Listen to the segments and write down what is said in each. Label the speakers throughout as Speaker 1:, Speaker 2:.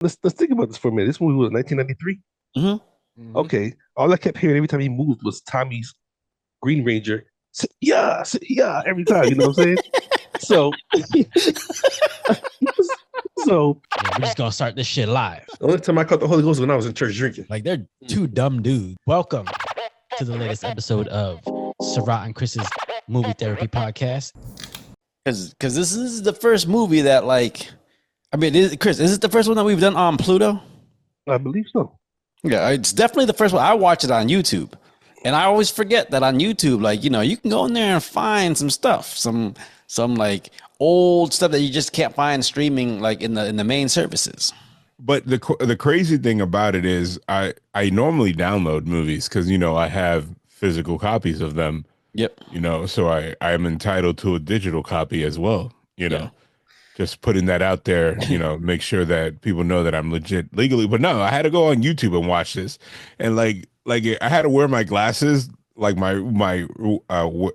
Speaker 1: let's think about this for a minute. This movie was 1993.
Speaker 2: Hmm.
Speaker 3: Hmm.
Speaker 1: Okay, all I kept hearing every time he moved was Tommy's Green Ranger. Yeah, yeah, every time. You know what I'm saying? So, so
Speaker 2: Yeah, we're just gonna start this shit live.
Speaker 1: the only time I caught the Holy Ghost was when I was in church drinking.
Speaker 2: Like they're two dumb dudes. Welcome to the latest episode of Sarat and Chris's Movie Therapy Podcast.
Speaker 3: Because this is the first movie that, like, I mean, Chris, is it the first one that we've done on Pluto?
Speaker 1: I believe so.
Speaker 3: Yeah, it's definitely the first one. I watch it on YouTube, and I always forget that on YouTube, like, you know, you can go in there and find some stuff, some like old stuff that you just can't find streaming like in the main services.
Speaker 4: But the crazy thing about it is I normally download movies because, you know, I have physical copies of them.
Speaker 3: Yep.
Speaker 4: You know, so I am entitled to a digital copy as well, you know.
Speaker 3: Yeah.
Speaker 4: Just putting that out there, you know, make sure that people know that I'm legit legally. But no, I had to go on YouTube and watch this. And like I had to wear my glasses, like my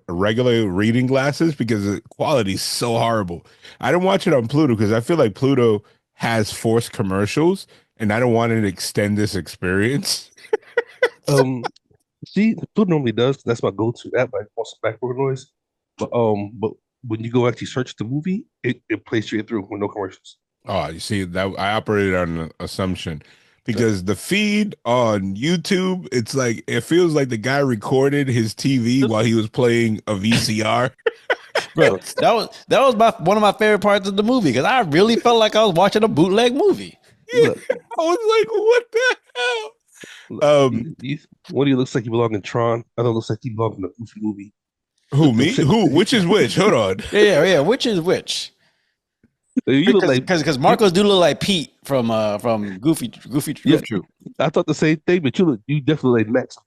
Speaker 4: regular reading glasses, because the quality is so horrible. I didn't watch it on Pluto because I feel like Pluto has forced commercials and I don't want to extend this experience.
Speaker 1: See, Food normally does. That's my go-to app. Like also background noise. But when you go actually search the movie, it plays straight through with no commercials.
Speaker 4: Oh, you see that I operated on an assumption because the feed on YouTube, it's like it feels like the guy recorded his TV while he was playing a VCR.
Speaker 3: Bro, that was one of my favorite parts of the movie because I really felt like I was watching a bootleg movie.
Speaker 4: Yeah, I was like, what the hell?
Speaker 1: One of you looks like you belong in Tron. Other looks like you belong in a Goofy movie.
Speaker 4: Who, me? Who? Which is which? Hold on.
Speaker 3: Yeah. Which is which?
Speaker 1: You look like
Speaker 3: Because Marcos do look like Pete from Goofy
Speaker 1: Yeah.
Speaker 3: Troop.
Speaker 1: I thought the same thing, but you definitely like Max.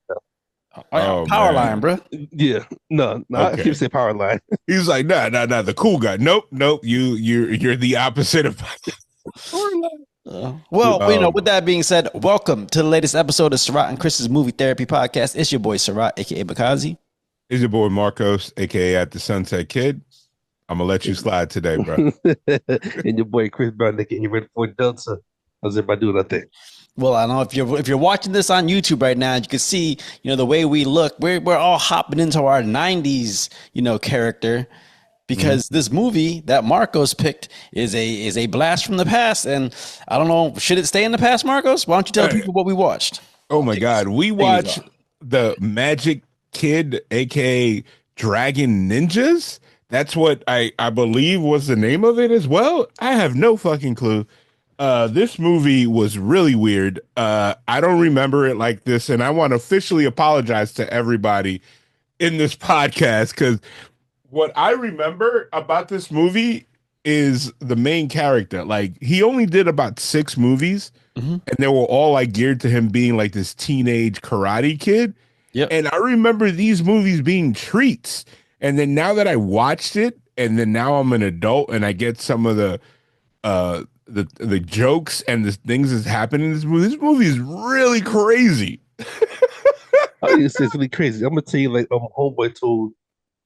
Speaker 3: Power
Speaker 4: man.
Speaker 3: line, bro.
Speaker 1: Yeah, no, I
Speaker 4: Okay.
Speaker 1: keep saying power line.
Speaker 4: He's like, nah, the cool guy. Nope. You're the opposite of power line.
Speaker 3: Well, you know, with that being said, welcome to the latest episode of Sarat and Chris's Movie Therapy Podcast. It's your boy Sarat, aka Bakazi.
Speaker 4: Is your boy Marcos, aka at the Sunset Kid. I'm gonna let you slide today, bro.
Speaker 1: And your boy Chris Brown, they getting you ready for Delta. How's everybody doing out there?
Speaker 3: Well, I know if you're watching this on YouTube right now, you can see, you know, the way we look. We're all hopping into our '90s, you know, character because this movie that Marcos picked is a blast from the past. And I don't know, should it stay in the past, Marcos? Why don't you tell people what we watched?
Speaker 4: Oh my God, we watched the Magic Kid, aka Dragon Ninjas. That's what I believe was the name of it as well. I have no fucking clue. This movie was really weird. I don't remember it like this, and I want to officially apologize to everybody in this podcast because what I remember about this movie is the main character. Like he only did about 6 movies, and they were all like geared to him being like this teenage karate kid.
Speaker 3: Yep.
Speaker 4: And I remember these movies being treats. And then now that I watched it, and then now I'm an adult, and I get some of the jokes and the things that's happening in this movie. This movie is really crazy.
Speaker 1: It's really crazy. I'm gonna tell you, like, homeboy told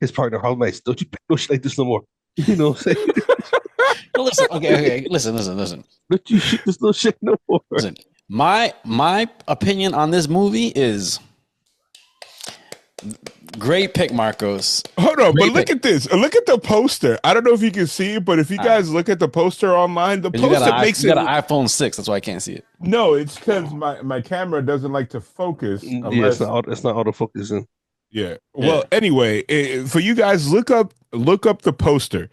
Speaker 1: his partner, "How nice? Don't you shit like this no more?" You know what I'm saying?
Speaker 3: Listen, okay, listen.
Speaker 1: Don't you shit this little shit no more?
Speaker 3: Listen, my opinion on this movie is great pick, Marcos.
Speaker 4: Hold on,
Speaker 3: Great
Speaker 4: but look
Speaker 3: pick.
Speaker 4: at this. Look at the poster. I don't know if you can see it, but if you guys look at the poster online, the poster makes
Speaker 3: you
Speaker 4: it.
Speaker 3: got an iPhone 6, that's why I can't see it.
Speaker 4: No, it's because my camera doesn't like to focus.
Speaker 1: Yeah,
Speaker 4: Unless,
Speaker 1: it's not autofocusing.
Speaker 4: yeah. Well, anyway, for you guys, look up the poster.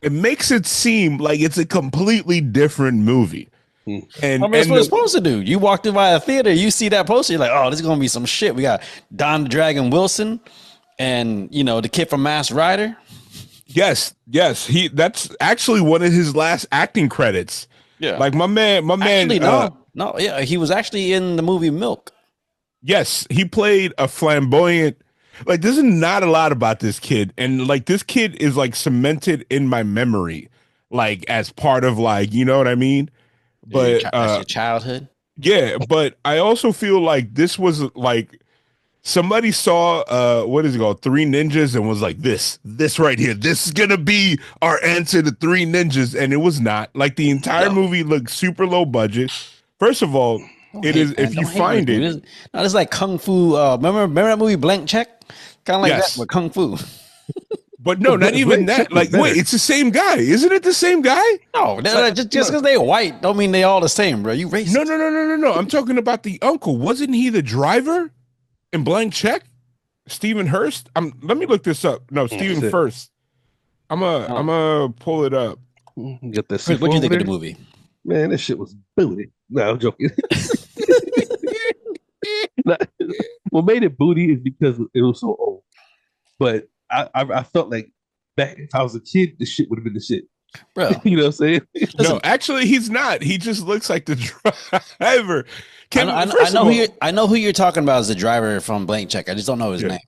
Speaker 4: It makes it seem like it's a completely different movie. And
Speaker 3: I mean, that's what it's supposed to do. You walked in by a theater, you see that poster, you're like, oh, this is gonna be some shit. We got Don the Dragon Wilson, and you know the kid from Masked Rider.
Speaker 4: Yes, that's actually one of his last acting credits.
Speaker 3: Yeah,
Speaker 4: like my man.
Speaker 3: Actually, no, yeah, he was actually in the movie Milk.
Speaker 4: Yes, he played a flamboyant. Like, there's not a lot about this kid, and like this kid is like cemented in my memory, like as part of like, you know what I mean. But
Speaker 3: That's your childhood.
Speaker 4: yeah, but I also feel like this was like somebody saw what is it called, Three Ninjas, and was like, this right here, this is gonna be our answer to Three Ninjas, and it was not. Like the entire movie looked super low budget. First of all, it is, if you find it,
Speaker 3: no, it's like kung fu. Remember that movie Blank Check? Kind of like that, but kung fu.
Speaker 4: But no, not even that. Like, wait, it's the same guy, isn't it? The same guy?
Speaker 3: No, just because they're white don't mean they all the same, bro. You racist.
Speaker 4: No. I'm talking about the uncle. Wasn't he the driver in Blank Check? Stephen Hurst. Let me look this up. No, Stephen First. I'm gonna pull it up.
Speaker 1: Get this.
Speaker 3: What do you think of the movie?
Speaker 1: Man, this shit was booty. No, I'm joking. What made it booty is because it was so old. But I felt like back if I was a kid, this shit would have been the shit.
Speaker 3: Bro.
Speaker 1: You know what I'm saying?
Speaker 4: No, actually, he's not. He just looks like the driver.
Speaker 3: I know who you're talking about as the driver from Blank Check. I just don't know his name.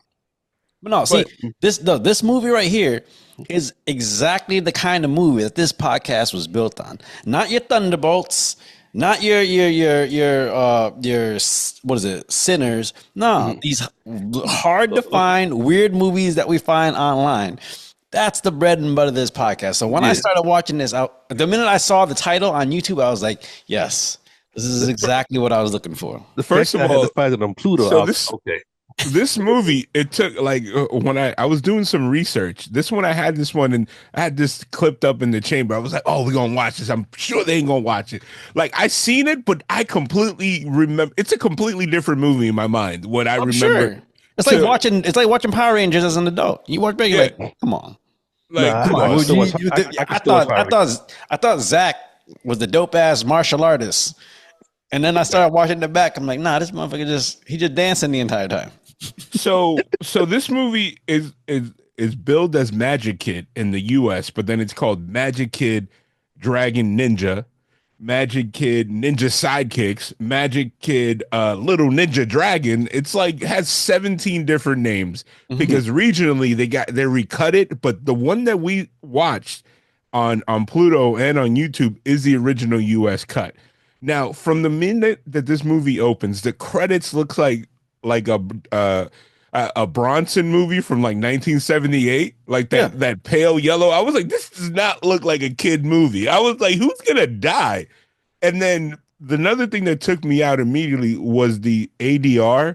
Speaker 3: But no, see, this movie right here is exactly the kind of movie that this podcast was built on. Not your Thunderbolts, not your what is it, Sinners. No, these hard to find weird movies that we find online. That's the bread and butter of this podcast. So when I started watching this, the minute I saw the title on YouTube, I was like, yes, this is exactly what I was looking for.
Speaker 1: The first of all, I had to find it on Pluto.
Speaker 4: So this movie, it took like when I was doing some research. This one, I had this one and I had this clipped up in the chamber. I was like, oh, we're gonna watch this. I'm sure they ain't gonna watch it. Like I seen it, but I completely remember it's a completely different movie in my mind. What I remember.
Speaker 3: Sure. It's like watching Power Rangers as an adult. You watch back, you're like, come on.
Speaker 4: Like, come on.
Speaker 3: I thought Zach was the dope ass martial artist. And then I started watching the back. I'm like, nah, this motherfucker just dancing the entire time.
Speaker 4: So this movie is billed as Magic Kid in the US, but then it's called Magic Kid Dragon Ninja, Magic Kid Ninja Sidekicks, Magic Kid Little Ninja Dragon. It's like has 17 different names because regionally they recut it, but the one that we watched on Pluto and on YouTube is the original US cut. Now, from the minute that this movie opens, the credits looks like a Bronson movie from like 1978, like that pale yellow. I was like, this does not look like a kid movie. I was like, who's gonna die? And then another thing that took me out immediately was the ADR,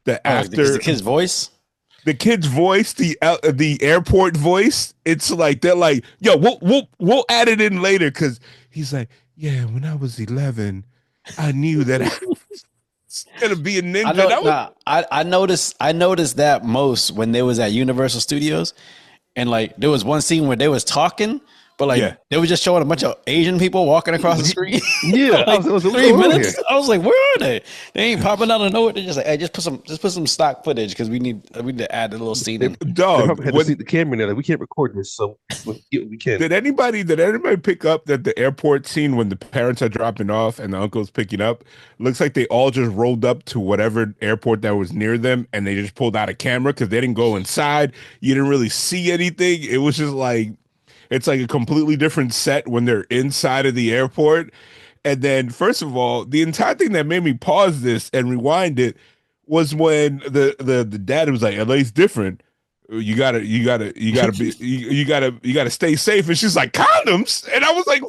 Speaker 4: the kid's voice, the airport voice. It's like they're like, yo, we'll add it in later because he's like, yeah, when I was 11, I knew that I was gonna be a ninja.
Speaker 3: I noticed that most when they was at Universal Studios, and like there was one scene where they was talking, but like they were just showing a bunch of Asian people walking across the screen.
Speaker 1: Yeah,
Speaker 3: like 3 minutes. I was like, where are they? They ain't popping out of nowhere. They're just like, hey, just put some stock footage because we need to add a little scene in.
Speaker 1: Dog, had to see the camera in there. Like, we can't record this, so we can't.
Speaker 4: Did anybody pick up that the airport scene when the parents are dropping off and the uncle's picking up looks like they all just rolled up to whatever airport that was near them and they just pulled out a camera because they didn't go inside. You didn't really see anything. It was just like. It's like a completely different set when they're inside of the airport. And then, first of all, the entire thing that made me pause this and rewind it was when the dad was like, LA's different. You gotta stay safe. And she's like, condoms. And I was like,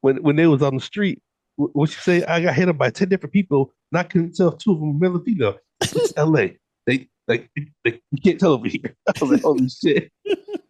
Speaker 1: when they was on the street, what you say? I got hit up by 10 different people. Not couldn't tell 2 of them male and female. It's LA. You can't tell over here. I was like, holy shit.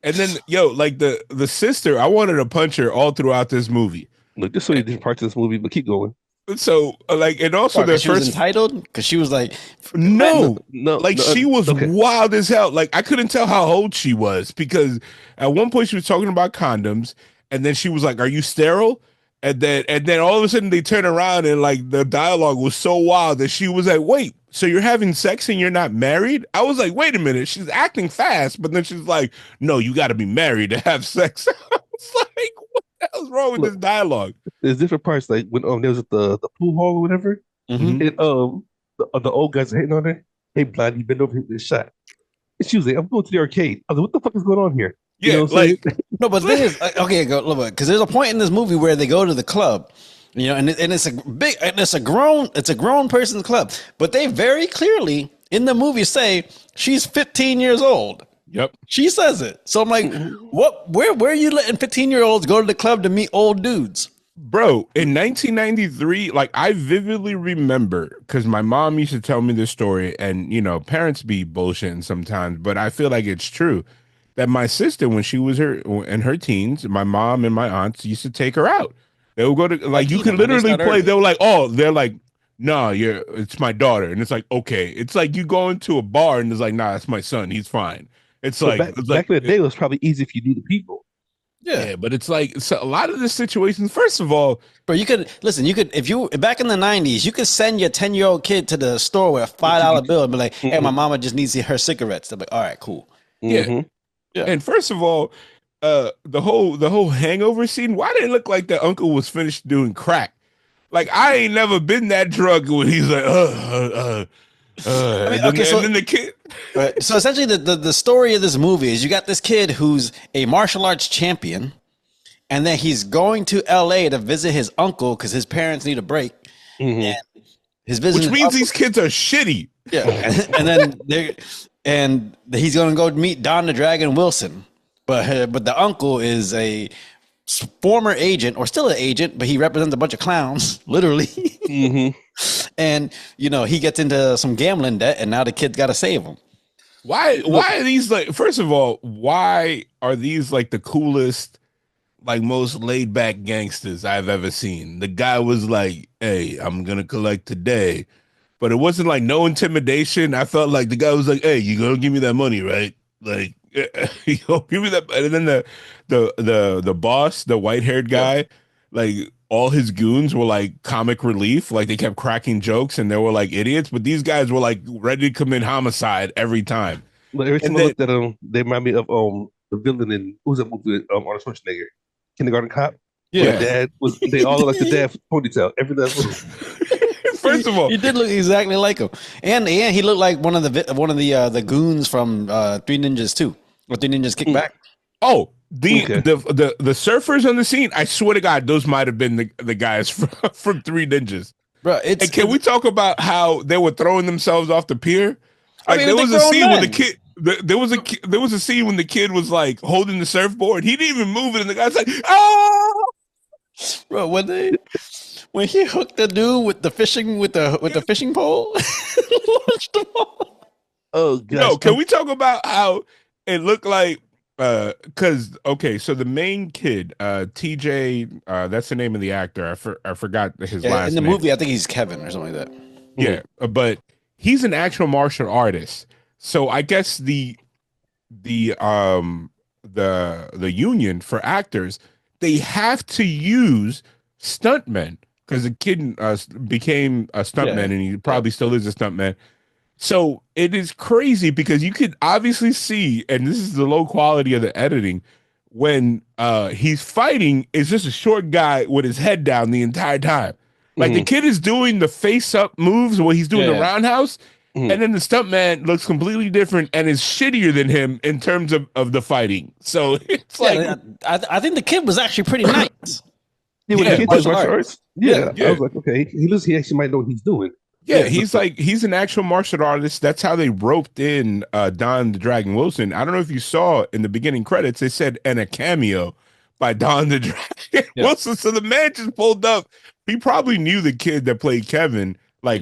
Speaker 4: And then, like the sister, I wanted to punch her all throughout this movie.
Speaker 1: Look, there's so many different parts of this movie, but keep going.
Speaker 4: So, like, and also the
Speaker 3: she was entitled because she was like,
Speaker 4: she was wild as hell. Like, I couldn't tell how old she was because at one point she was talking about condoms, and then she was like, "Are you sterile?" And then all of a sudden they turn around and like the dialogue was so wild that she was like, "Wait, so you're having sex and you're not married?" I was like, "Wait a minute." She's acting fast, but then she's like, "No, you got to be married to have sex." I was like, "What the hell's wrong with this dialogue?"
Speaker 1: There's different parts, like when there was at the pool hall or whatever, and the old guys are hitting on her. Hey, blind, you been over here with this shot. And she was like, "I'm going to the arcade." I was like, "What the fuck is going on here?"
Speaker 4: Yeah, like
Speaker 3: no, but the thing is, okay, go look, because there's a point in this movie where they go to the club, You know, and it's a grown person's club, but they very clearly in the movie say she's 15 years old.
Speaker 4: Yep.
Speaker 3: She says it. So I'm like, where are you letting 15-year-olds go to the club to meet old dudes?
Speaker 4: Bro, in 1993, like I vividly remember, because my mom used to tell me this story, and you know, parents be bullshitting sometimes, but I feel like it's true that my sister, when she was in her teens, my mom and my aunts used to take her out. They would go to like you could literally play. They were like, oh, they're like, no, it's my daughter, and it's like, okay, it's like you go into a bar and it's like, nah, it's my son, he's fine. It's like
Speaker 1: back in the day, it was probably easy if you knew the people.
Speaker 4: Yeah, but it's like so a lot of the situations. First of all,
Speaker 3: bro, you could if you back in the 90s, you could send your 10-year-old kid to the store with a $5 bill and be like, "Hey, my mama just needs her cigarettes." They're like, "All right, cool."
Speaker 4: Yeah, and first of all, the whole hangover scene. Why did it look like the uncle was finished doing crack? Like I ain't never been that drunk when he's like, and then the kid.
Speaker 3: Right. So essentially, the story of this movie is you got this kid who's a martial arts champion, and then he's going to LA to visit his uncle because his parents need a break. And his visit,
Speaker 4: which means these kids are shitty.
Speaker 3: Yeah, and he's going to go meet Don the Dragon Wilson, but the uncle is a former agent or still an agent, but he represents a bunch of clowns, literally. And you know he gets into some gambling debt, and now the kid's got to save him.
Speaker 4: Why are these like? First of all, why are these like the coolest, like most laid back gangsters I've ever seen? The guy was like, "Hey, I'm gonna collect today," but it wasn't like no intimidation. I felt like the guy was like, "Hey, you gonna give me that money, right?" Like, you know, give me that. And then the boss, the white haired guy, like all his goons were like comic relief. Like they kept cracking jokes and they were like idiots, but these guys were like ready to commit homicide every time.
Speaker 1: But every time I looked at them, they remind me of the villain in what was that movie with Arnold Schwarzenegger, Kindergarten Cop.
Speaker 4: Yeah,
Speaker 1: dad was. They all look like the dad with ponytail. Every last one.
Speaker 4: First of all,
Speaker 3: he did look exactly like him, and he looked like one of the goons from Three Ninjas 2, or Three Ninjas Kick Back.
Speaker 4: Oh, the surfers on the scene. I swear to God, those might have been the guys from Three Ninjas.
Speaker 3: Bro,
Speaker 4: and can we talk about how they were throwing themselves off the pier? Like there was a scene when the kid. There was a scene when the kid was like holding the surfboard. He didn't even move it, and the guy's like, "Oh!"
Speaker 3: Bro, when he hooked the dude with the fishing pole, launched them all.
Speaker 1: Oh gosh.
Speaker 4: No, can we talk about how it looked like? Because so the main kid, TJ, that's the name of the actor. I forgot his last name.
Speaker 3: In the movie, I think he's Kevin or something like that.
Speaker 4: Yeah, but he's an actual martial artist. So I guess the union for actors, they have to use stuntmen because the kid became a stuntman and he probably still is a stuntman. So it is crazy because you could obviously see, and this is the low quality of the editing, when he's fighting, it's just a short guy with his head down the entire time. Like the kid is doing the face up moves where he's doing the roundhouse. And then the stuntman looks completely different and is shittier than him in terms of the fighting. So it's
Speaker 3: I think the kid was actually pretty nice.
Speaker 1: Yeah, when the kid does martial arts. Yeah, I was like, okay, he actually might know what he's doing.
Speaker 4: Yeah, he's an actual martial artist. That's how they roped in Don the Dragon Wilson. I don't know if you saw in the beginning credits, they said, and a cameo by Don the Dragon Wilson. So the man just pulled up. He probably knew the kid that played Kevin.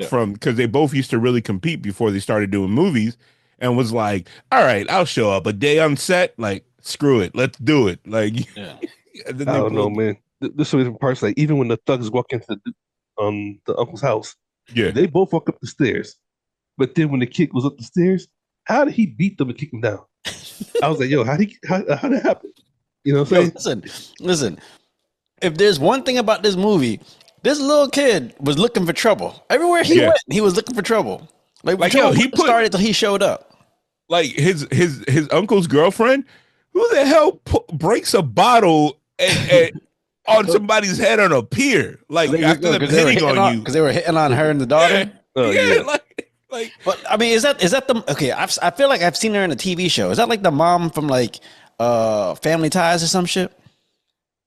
Speaker 4: From because they both used to really compete before they started doing movies, and was like, all right, I'll show up a day on set. Like, screw it, let's do it. Like, I
Speaker 1: don't know, man. This was parts like even when the thugs walk into the uncle's house, they both walk up the stairs. But then when the kid goes up the stairs, how did he beat them and kick them down? I was like, yo, how did that happen? You know what I'm saying?
Speaker 3: Listen. If there's one thing about this movie. This little kid was looking for trouble. Everywhere he went, he was looking for trouble. Like he started till he showed up.
Speaker 4: Like his uncle's girlfriend, who the hell breaks a bottle on somebody's head on a pier? Like after them hitting on you
Speaker 3: because they were hitting on her and the daughter.
Speaker 4: Like.
Speaker 3: But I mean, is that the okay? I feel like I've seen her in a TV show. Is that like the mom from like Family Ties or some shit?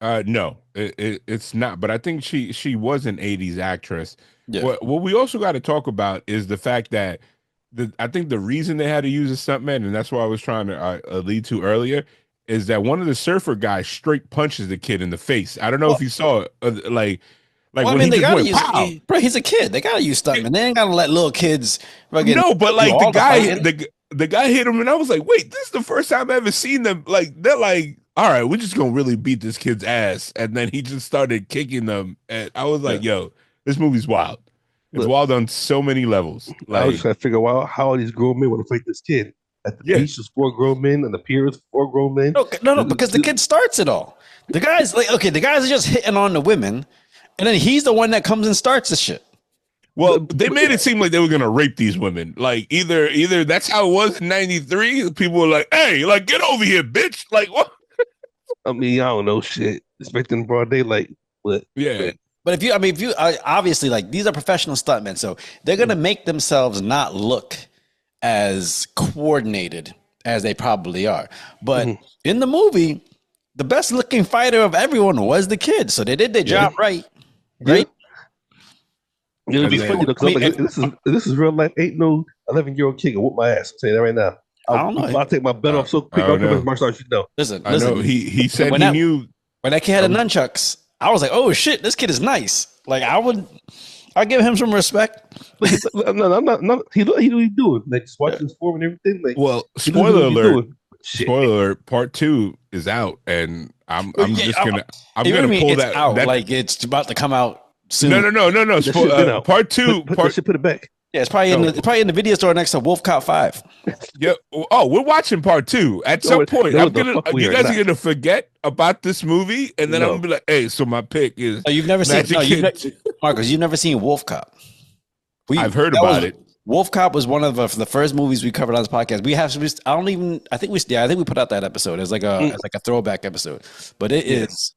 Speaker 4: No, it's not. But I think she was an '80s actress.
Speaker 3: Yeah.
Speaker 4: What we also got to talk about is the fact that I think the reason they had to use a stuntman, and that's what I was trying to lead to earlier, is that one of the surfer guys straight punches the kid in the face. I don't know if you saw it, like
Speaker 3: Well, I
Speaker 4: when
Speaker 3: mean,
Speaker 4: he
Speaker 3: they
Speaker 4: just
Speaker 3: gotta
Speaker 4: went
Speaker 3: use,
Speaker 4: pow.
Speaker 3: bro. He's a kid. They gotta use stuntmen. They ain't gotta let little kids fucking
Speaker 4: No, but
Speaker 3: do
Speaker 4: like
Speaker 3: all the fighting.
Speaker 4: the guy hit him, and I was like, wait, this is the first time I ever seen them. Like they're like, all right, we're just gonna really beat this kid's ass, and then he just started kicking them, and I was like, yo, this movie's wild. It's
Speaker 1: Look,
Speaker 4: wild on so many levels.
Speaker 1: I was
Speaker 4: Like,
Speaker 1: just trying to figure out how all these grown men want to fight this kid. At the
Speaker 4: Yeah.
Speaker 1: beach, there's 4 grown men, and the pier is 4 grown men.
Speaker 3: No, because the kid starts it all. The guys like okay, the guys are just hitting on the women, and then he's the one that comes and starts the shit.
Speaker 4: well, they made it seem like they were gonna rape these women. Like either that's how it was in '93. People were like, hey, like get over here, bitch. Like what?
Speaker 1: I mean, I don't know shit. Expecting broad daylight, but
Speaker 4: Yeah.
Speaker 3: But if you obviously like these are professional stuntmen, so they're gonna make themselves not look as coordinated as they probably are. But in the movie, the best looking fighter of everyone was the kid, so they did their job right. Right?
Speaker 1: it would be
Speaker 4: I
Speaker 1: funny though, 'cause I'm
Speaker 3: mean,
Speaker 1: like, this is real life. Ain't no 11-year-old kid gonna whoop my ass. I'm saying that right now.
Speaker 3: I don't know.
Speaker 1: I'll take my belt off so quick.
Speaker 4: I
Speaker 1: I'll
Speaker 4: don't
Speaker 1: come
Speaker 4: know.
Speaker 1: as martial arts. You know,
Speaker 3: Listen,
Speaker 4: I know he said
Speaker 3: When
Speaker 4: he
Speaker 3: that-
Speaker 4: knew.
Speaker 3: when that kid had the nunchucks, I was like, oh shit, this kid is nice. Like I'll give him some respect.
Speaker 1: no, I'm not. He know what he's doing. Like just watching his form and everything. Like,
Speaker 4: Well,
Speaker 1: he knows
Speaker 4: spoiler
Speaker 1: what he's
Speaker 4: alert.
Speaker 1: doing. Shit.
Speaker 4: Spoiler alert, part 2 is out, and I'm
Speaker 3: Yeah,
Speaker 4: just gonna
Speaker 3: What do you mean
Speaker 4: pull
Speaker 3: it's
Speaker 4: that
Speaker 3: out,
Speaker 4: that
Speaker 3: like it's about to come out soon.
Speaker 4: no.
Speaker 1: That shit been out.
Speaker 4: Part 2
Speaker 1: Put it back.
Speaker 3: Yeah, it's probably in the video store next to Wolf Cop 5.
Speaker 4: Yeah. Oh, we're watching part 2 at some point.
Speaker 1: no,
Speaker 4: I'm
Speaker 1: the
Speaker 4: gonna
Speaker 1: fuck we
Speaker 4: you
Speaker 1: are
Speaker 4: guys
Speaker 1: not.
Speaker 4: are gonna forget about this movie, and then I'm
Speaker 1: No.
Speaker 4: gonna be like, hey, so my pick is
Speaker 3: Oh, you've never seen
Speaker 4: Magic
Speaker 3: no,
Speaker 4: Kid.
Speaker 3: Marcus, you've never seen Wolf Cop.
Speaker 4: I've heard
Speaker 3: that
Speaker 4: about
Speaker 3: was-
Speaker 4: it.
Speaker 3: Wolf Cop was one of the first movies we covered on this podcast. I think we put out that episode as like a throwback episode. But it's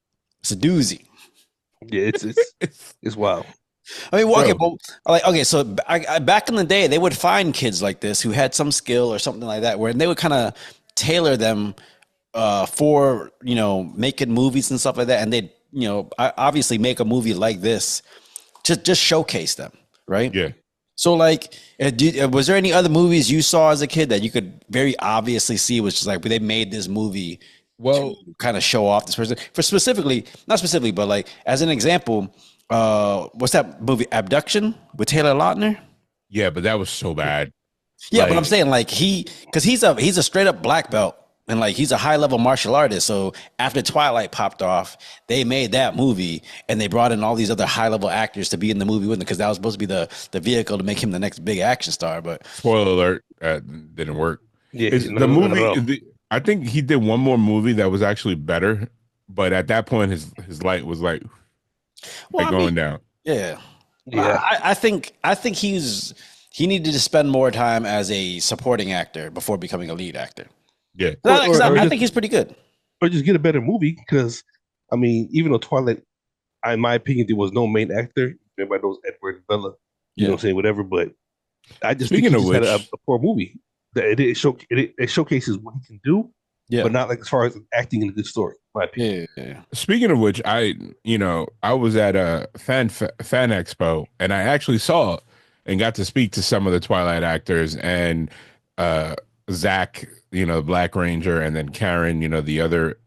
Speaker 3: a doozy.
Speaker 1: Yeah, it's wild.
Speaker 3: I mean, well, okay,
Speaker 4: Bro.
Speaker 3: but like, okay, so back in the day, they would find kids like this who had some skill or something like that, where they would kind of tailor them for making movies and stuff like that, and they'd obviously make a movie like this, just showcase them, right?
Speaker 4: Yeah.
Speaker 3: So, like, was there any other movies you saw as a kid that you could very obviously see was just like they made this movie?
Speaker 4: Well,
Speaker 3: To kind of show off this person not specifically, but like as an example. What's that movie? Abduction with Taylor Lautner.
Speaker 4: yeah, but that was so bad.
Speaker 3: Yeah,
Speaker 4: Like-
Speaker 3: but I'm saying like because he's a straight up black belt and like he's a high level martial artist. So after Twilight popped off, they made that movie and they brought in all these other high level actors to be in the movie with him because that was supposed to be the vehicle to make him the next big action star. But
Speaker 4: Spoiler alert, didn't work.
Speaker 1: Yeah,
Speaker 4: It's-
Speaker 1: no,
Speaker 4: the
Speaker 1: not at all.
Speaker 4: movie, I think he did one more movie that was actually better, but at that point, his light was like
Speaker 3: well, I
Speaker 4: going
Speaker 3: mean,
Speaker 4: down.
Speaker 3: yeah,
Speaker 1: Yeah.
Speaker 3: I think he needed to spend more time as a supporting actor before becoming a lead actor.
Speaker 4: Yeah.
Speaker 3: I
Speaker 1: just-
Speaker 3: think he's pretty good.
Speaker 1: Or just get a better movie because, I mean, even though Twilight, in my opinion, there was no main actor. Everybody knows Edward Bella. You know what I'm saying? Whatever. But I just
Speaker 4: Speaking
Speaker 1: think he
Speaker 4: of
Speaker 1: just had
Speaker 4: which-
Speaker 1: a poor movie. It showcases what he can do,
Speaker 3: Yeah.
Speaker 1: but not like as far as acting in a good story. In my opinion.
Speaker 3: Yeah.
Speaker 4: Speaking of which, I was at a fan expo and I actually saw and got to speak to some of the Twilight actors and Zach, the Black Ranger, and then Karen, the other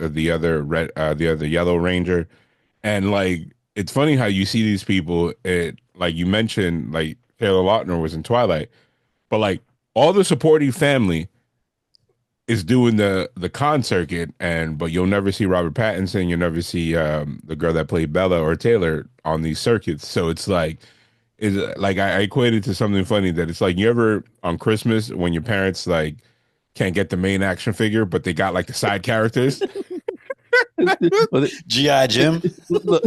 Speaker 4: Yellow Ranger, and like it's funny how you see these people. Like you mentioned, like Taylor Lautner was in Twilight, but like all the supporting family is doing the con circuit, but you'll never see Robert Pattinson, you'll never see the girl that played Bella or Taylor on these circuits. So it's like I equated to something funny that it's like you ever on Christmas when your parents like can't get the main action figure, but they got like the side characters.
Speaker 3: G.I. Jim.
Speaker 1: Look,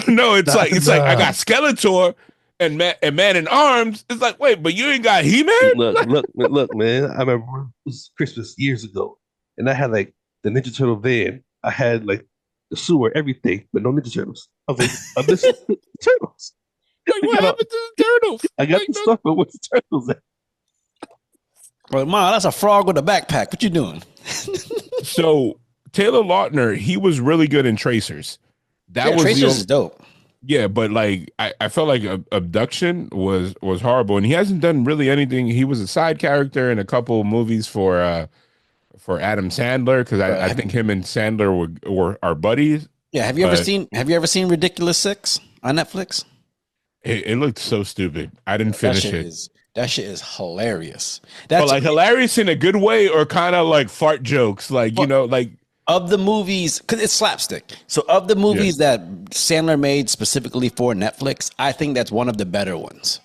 Speaker 4: No, it's like I got Skeletor and Man in Arms. It's like, wait, but you ain't got He-Man?
Speaker 1: look, man. I remember it was Christmas years ago, and I had like the Ninja Turtle van. I had like the sewer, everything, but no Ninja Turtles. I was like, I miss the turtles.
Speaker 4: Like, what happened to the turtles?
Speaker 1: I got
Speaker 4: Like,
Speaker 1: the stuff, but where's the turtles at?
Speaker 3: But Mom, that's a frog with a backpack. What you doing?
Speaker 4: So Taylor Lautner, he was really good in Tracers. That
Speaker 3: Yeah,
Speaker 4: was the
Speaker 3: Tracers is dope.
Speaker 4: yeah, but like I felt like Abduction was horrible, and he hasn't done really anything. He was a side character in a couple of movies for Adam Sandler because
Speaker 3: But
Speaker 4: I think him and Sandler were are buddies.
Speaker 3: yeah, have you ever seen Ridiculous Six on Netflix?
Speaker 4: It looked so stupid. I didn't finish it.
Speaker 3: That shit is hilarious.
Speaker 4: But like hilarious in a good way, or kind of like fart jokes, like you know, like
Speaker 3: of the movies, because it's slapstick. So of the movies that Sandler made specifically for Netflix, I think that's one of the better ones.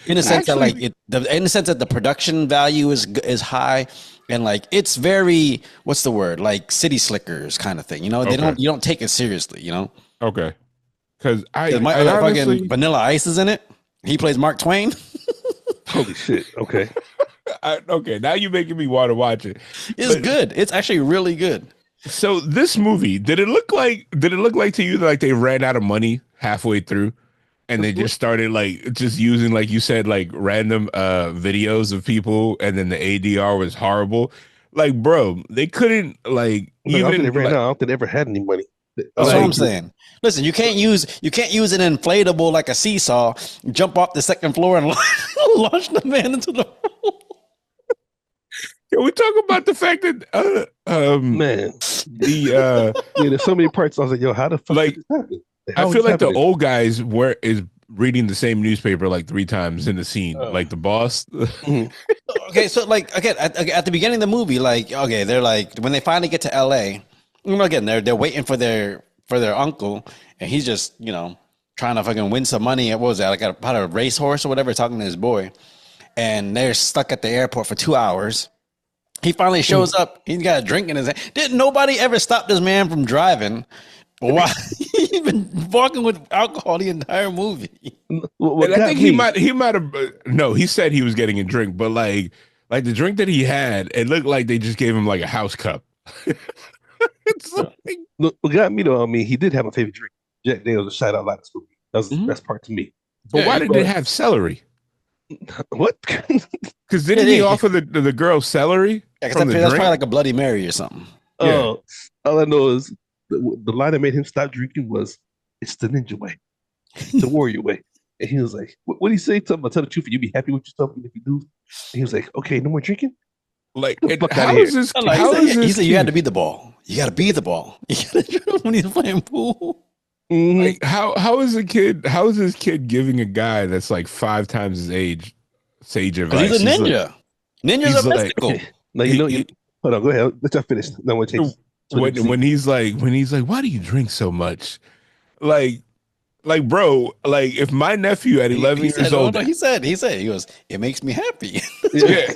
Speaker 3: In the sense that in the sense that the production value is high, and like it's very, what's the word, like City Slickers kind of thing. You know, you don't take it seriously. You know.
Speaker 4: Okay. Because I
Speaker 3: fucking
Speaker 4: honestly,
Speaker 3: Vanilla Ice is in it. He plays Mark Twain.
Speaker 1: Holy shit. Okay.
Speaker 4: okay, now you're making me want to watch it.
Speaker 3: It's good. It's actually really good.
Speaker 4: So this movie, did it look like to you like they ran out of money halfway through and they just started like just using, like you said, like random videos of people, and then the ADR was horrible? Like, bro, they couldn't like
Speaker 1: I don't think they ever had any money.
Speaker 3: That's what I'm saying. Listen, you can't use an inflatable like a seesaw, jump off the second floor and launch the man into the pool.
Speaker 4: Can we talk about the fact that
Speaker 1: man, there's so many parts. I was like, yo, how the fuck did this happen?
Speaker 4: I feel like the old guys is reading the same newspaper like 3 times in the scene, like the boss.
Speaker 3: Okay, so like again at the beginning of the movie, like they're like when they finally get to LA, again they're waiting for their uncle, and he's just trying to fucking win some money. What was that, like about a racehorse or whatever, talking to his boy, and they're stuck at the airport for 2 hours. He finally shows up. He's got a drink in his hand. Didn't nobody ever stop this man from driving? Why? He's been walking with alcohol the entire movie.
Speaker 4: And I think he might have. No, he said he was getting a drink, but like the drink that he had, it looked like they just gave him like a house cup. It's like,
Speaker 1: what got me though, I mean, he did have a favorite drink. Jack Daniels, a shout out like this movie. That's the best part to me.
Speaker 4: But why did it have celery?
Speaker 1: What?
Speaker 4: Because didn't he offer the girl celery?
Speaker 3: Yeah, that's probably like a Bloody Mary or something.
Speaker 1: Yeah. All I know is the line that made him stop drinking was, "It's the ninja way, the warrior way." And he was like, "What did he say? Tell the truth, and you'll be happy with yourself. And if you do," and he was like, "Okay, no more drinking."
Speaker 4: Like, how is this?
Speaker 3: He said, "You got to be the ball. You got to be the ball. You got to when he's playing pool."
Speaker 1: Mm-hmm.
Speaker 4: Like, how is a kid? How is this kid giving a guy that's like 5 times his age sage advice?
Speaker 3: He's a ninja. Ninjas are mystical.
Speaker 1: Like, hold on, go ahead. Let y'all finish. No one takes.
Speaker 4: When he's like, why do you drink so much? Like, bro, like if my nephew at 11 years old,
Speaker 3: he said, he goes, "It makes me happy."
Speaker 4: Yeah.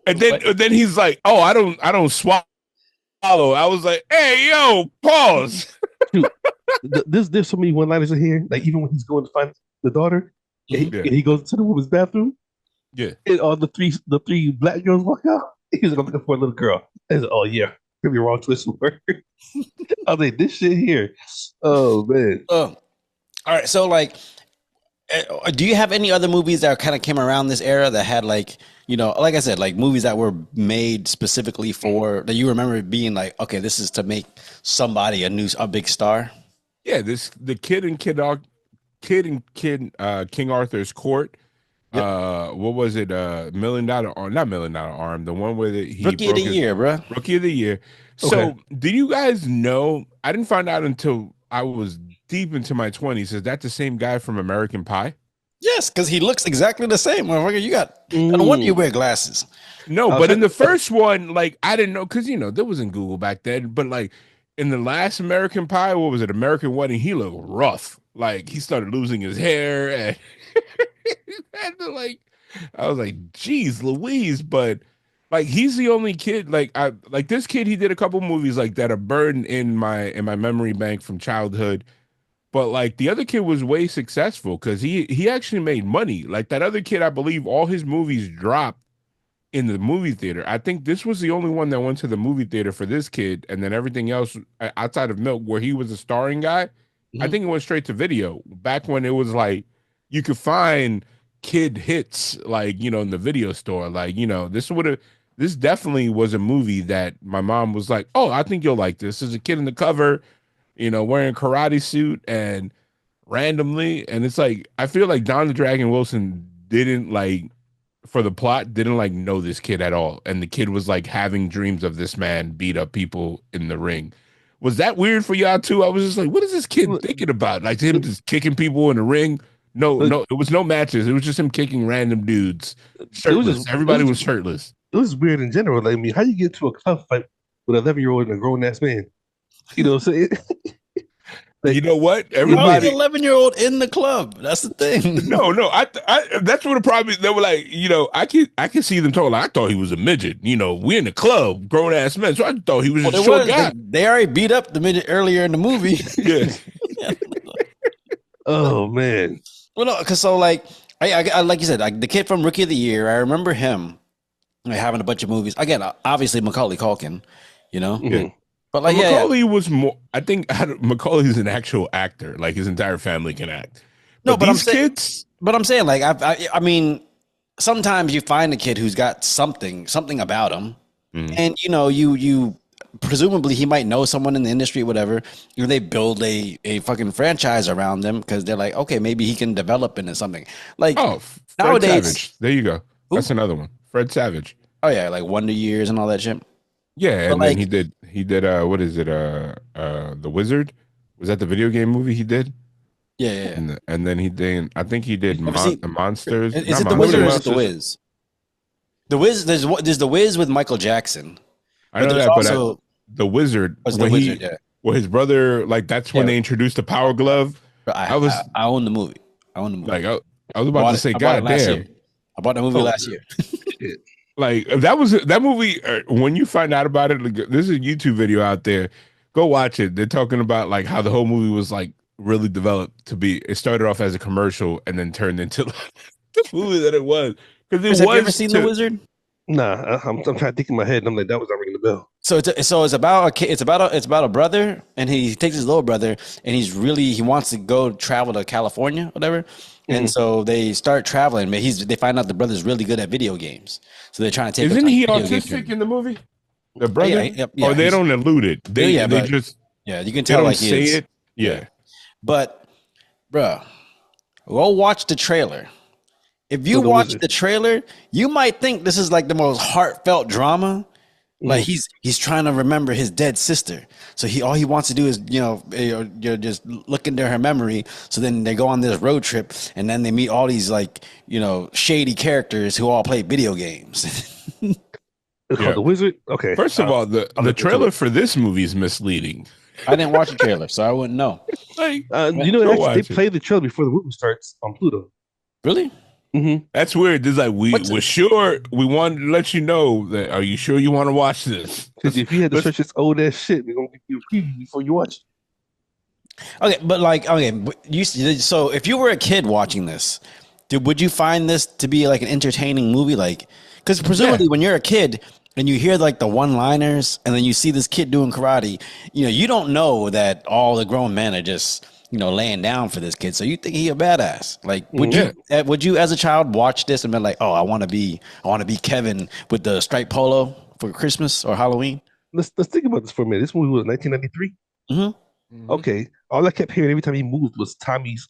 Speaker 4: And then he's like, "Oh, I don't swallow." I was like, "Hey, yo, pause."
Speaker 1: Dude, there's so many one-liners in here. Like even when he's going to find the daughter, and he goes to the woman's bathroom.
Speaker 4: Yeah,
Speaker 1: and all the three black girls walk out. He's looking for a little girl. He's like, "Oh yeah, could be wrong twist of word." I was like, "This shit here." Oh man.
Speaker 3: All right, so like, do you have any other movies that kind of came around this era that had like, like I said, like movies that were made specifically for that you remember being like, okay, this is to make somebody a big star?
Speaker 4: Yeah, the kid in King Arthur's Court. Yep. What was it? $1 million arm, not $1 million arm. The one where he
Speaker 3: Rookie of the Year, bro.
Speaker 4: Rookie of the Year. So, did you guys know? I didn't find out until I was deep into my 20s. Is that the same guy from American Pie?
Speaker 3: Yes, because he looks exactly the same. Motherfucker, you got. I don't want you to wear glasses.
Speaker 4: No, but in the first one, like I didn't know because there wasn't Google back then. But like in the last American Pie, what was it? American Wedding. He looked rough. Like he started losing his hair, and I was like, "Geez, Louise!" But like he's the only kid. Like this kid. He did a couple movies like that are burned in my memory bank from childhood. But like the other kid was way successful because he actually made money. Like that other kid, I believe all his movies dropped in the movie theater. I think this was the only one that went to the movie theater for this kid, and then everything else outside of Milk, where he was a starring guy, I think it went straight to video. Back when it was like you could find kid hits like in the video store. Like this definitely was a movie that my mom was like, "Oh, I think you'll like this." There's a kid in the cover. wearing karate suit and randomly, and it's like I feel like Don the Dragon Wilson didn't like for the plot didn't like know this kid at all, and the kid was like having dreams of this man beat up people in the ring. Was that weird for y'all too? I was just like, what is this kid thinking about? Like him just kicking people in the ring? No, it was no matches. It was just him kicking random dudes shirtless. Everybody was shirtless.
Speaker 1: It was weird in general. Like, I mean, how you get to a club fight with an 11-year-old and a grown ass man? You know what I'm saying?
Speaker 4: Like, you know what? Everybody,
Speaker 3: 11-year-old in the club. That's the thing.
Speaker 4: No, I that's what the problem is. They were like, I can see them talking. Like, I thought he was a midget. We in the club, grown ass men. So I thought he was a short guy.
Speaker 3: They already beat up the midget earlier in the movie.
Speaker 4: Yeah.
Speaker 1: Oh man.
Speaker 3: Well, no, because so like I like you said, like the kid from Rookie of the Year. I remember him having a bunch of movies. Again, obviously Macaulay Culkin.
Speaker 4: Yeah.
Speaker 3: But like
Speaker 4: Macaulay was more. I think Macaulay's an actual actor. Like his entire family can act. But these kids.
Speaker 3: But I'm saying, like, I mean, sometimes you find a kid who's got something about him, and you presumably he might know someone in the industry, whatever. They build a fucking franchise around them because they're like, okay, maybe he can develop into something. Like,
Speaker 4: Fred
Speaker 3: nowadays,
Speaker 4: Savage. There you go. That's another one. Fred Savage.
Speaker 3: Oh yeah, like Wonder Years and all that shit.
Speaker 4: Yeah, and then he did what is it? The Wizard? Was that the video game movie he did?
Speaker 3: Yeah.
Speaker 4: And then he did. I think he did Monsters.
Speaker 3: Is it the Wizard or is it the Wiz? The Wiz. There's the Wiz with Michael Jackson.
Speaker 4: I know that, but the Wizard. Where his brother, like that's when they introduced the Power Glove.
Speaker 3: I own the movie.
Speaker 4: Like I was about to say, God damn!
Speaker 3: I bought the movie last year.
Speaker 4: Like that movie. When you find out about it, there's a YouTube video out there. Go watch it. They're talking about like how the whole movie was like really developed to be. It started off as a commercial and then turned into like, the movie that it was. Because
Speaker 3: have you ever seen The Wizard?
Speaker 1: Nah, I'm trying to think in my head, and I'm like, that was not ringing the bell.
Speaker 3: So it's about a kid. It's about a brother, and he takes his little brother, and he wants to go travel to California, whatever. And so they start traveling. But they find out the brother's really good at video games. So they're trying to take.
Speaker 4: Isn't he autistic in the movie? The brother, or they don't allude it. They just
Speaker 3: you can tell like he
Speaker 4: say
Speaker 3: is.
Speaker 4: it. Yeah,
Speaker 3: but bro, go watch the trailer. If you watch the trailer, you might think this is like the most heartfelt drama. Like he's trying to remember his dead sister. So all he wants to do is, just look into her memory. So then they go on this road trip and then they meet all these like, shady characters who all play video games.
Speaker 1: It's called The Wizard? Okay.
Speaker 4: First of all, the trailer for this movie is misleading.
Speaker 3: I didn't watch the trailer, so I wouldn't know.
Speaker 1: Like, they play the trailer before the movie starts on Pluto.
Speaker 3: Really?
Speaker 1: Mm-hmm.
Speaker 4: That's weird. It's like we're sure we wanted to let you know that. Are you sure you want to watch this?
Speaker 1: Because if you had to search this old ass shit, we're gonna give you a preview before you watch it.
Speaker 3: Okay, but so if you were a kid watching this, would you find this to be like an entertaining movie? Like, because presumably when you're a kid and you hear like the one-liners and then you see this kid doing karate, you don't know that all the grown men are just laying down for this kid. So you think he a badass. Like, would you as a child watch this and be like, oh, I want to be Kevin with the striped polo for Christmas or Halloween?
Speaker 1: Let's think about this for a minute. This movie was 1993.
Speaker 3: Mm-hmm.
Speaker 1: Okay. All I kept hearing every time he moved was Tommy's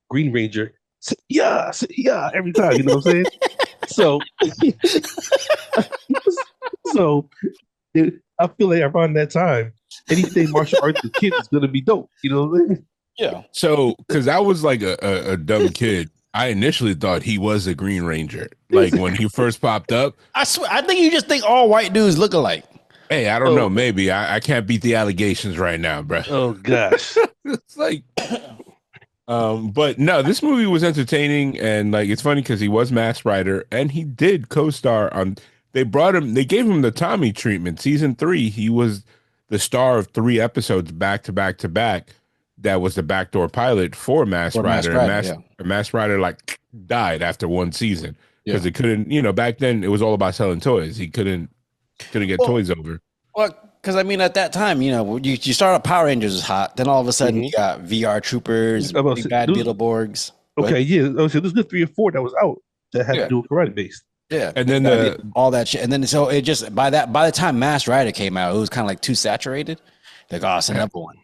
Speaker 1: Green Ranger. Yeah, every time, you know what I'm saying? So I feel like around that time, anything martial arts with kids is gonna be dope. You know what I mean?
Speaker 3: Yeah.
Speaker 4: So, because I was like a dumb kid, I initially thought he was a Green Ranger. Like when he first popped up.
Speaker 3: I swear, I think you just think all white dudes look alike.
Speaker 4: Hey, I don't know. Maybe I can't beat the allegations right now, bro.
Speaker 1: Oh gosh.
Speaker 4: It's like, but no, this movie was entertaining, and like it's funny because he was Masked Rider, and he did co-star on. They gave him the Tommy treatment. Season 3, he was the star of 3 episodes back to back to back. That was the backdoor pilot for Masked Rider. Masked Rider like died after 1 season because it couldn't. Back then it was all about selling toys. He couldn't get toys over.
Speaker 3: Well, because I mean, at that time, you start out Power Rangers was hot. Then all of a sudden you got VR Troopers, Big Bad Beetleborgs.
Speaker 1: Okay, yeah. So there's good 3 or 4 that was out that had to do with karate based.
Speaker 3: Yeah,
Speaker 4: and then
Speaker 3: all that shit, and then so it just by the time Masked Rider came out, it was kind of like too saturated. Like, oh, it's another one.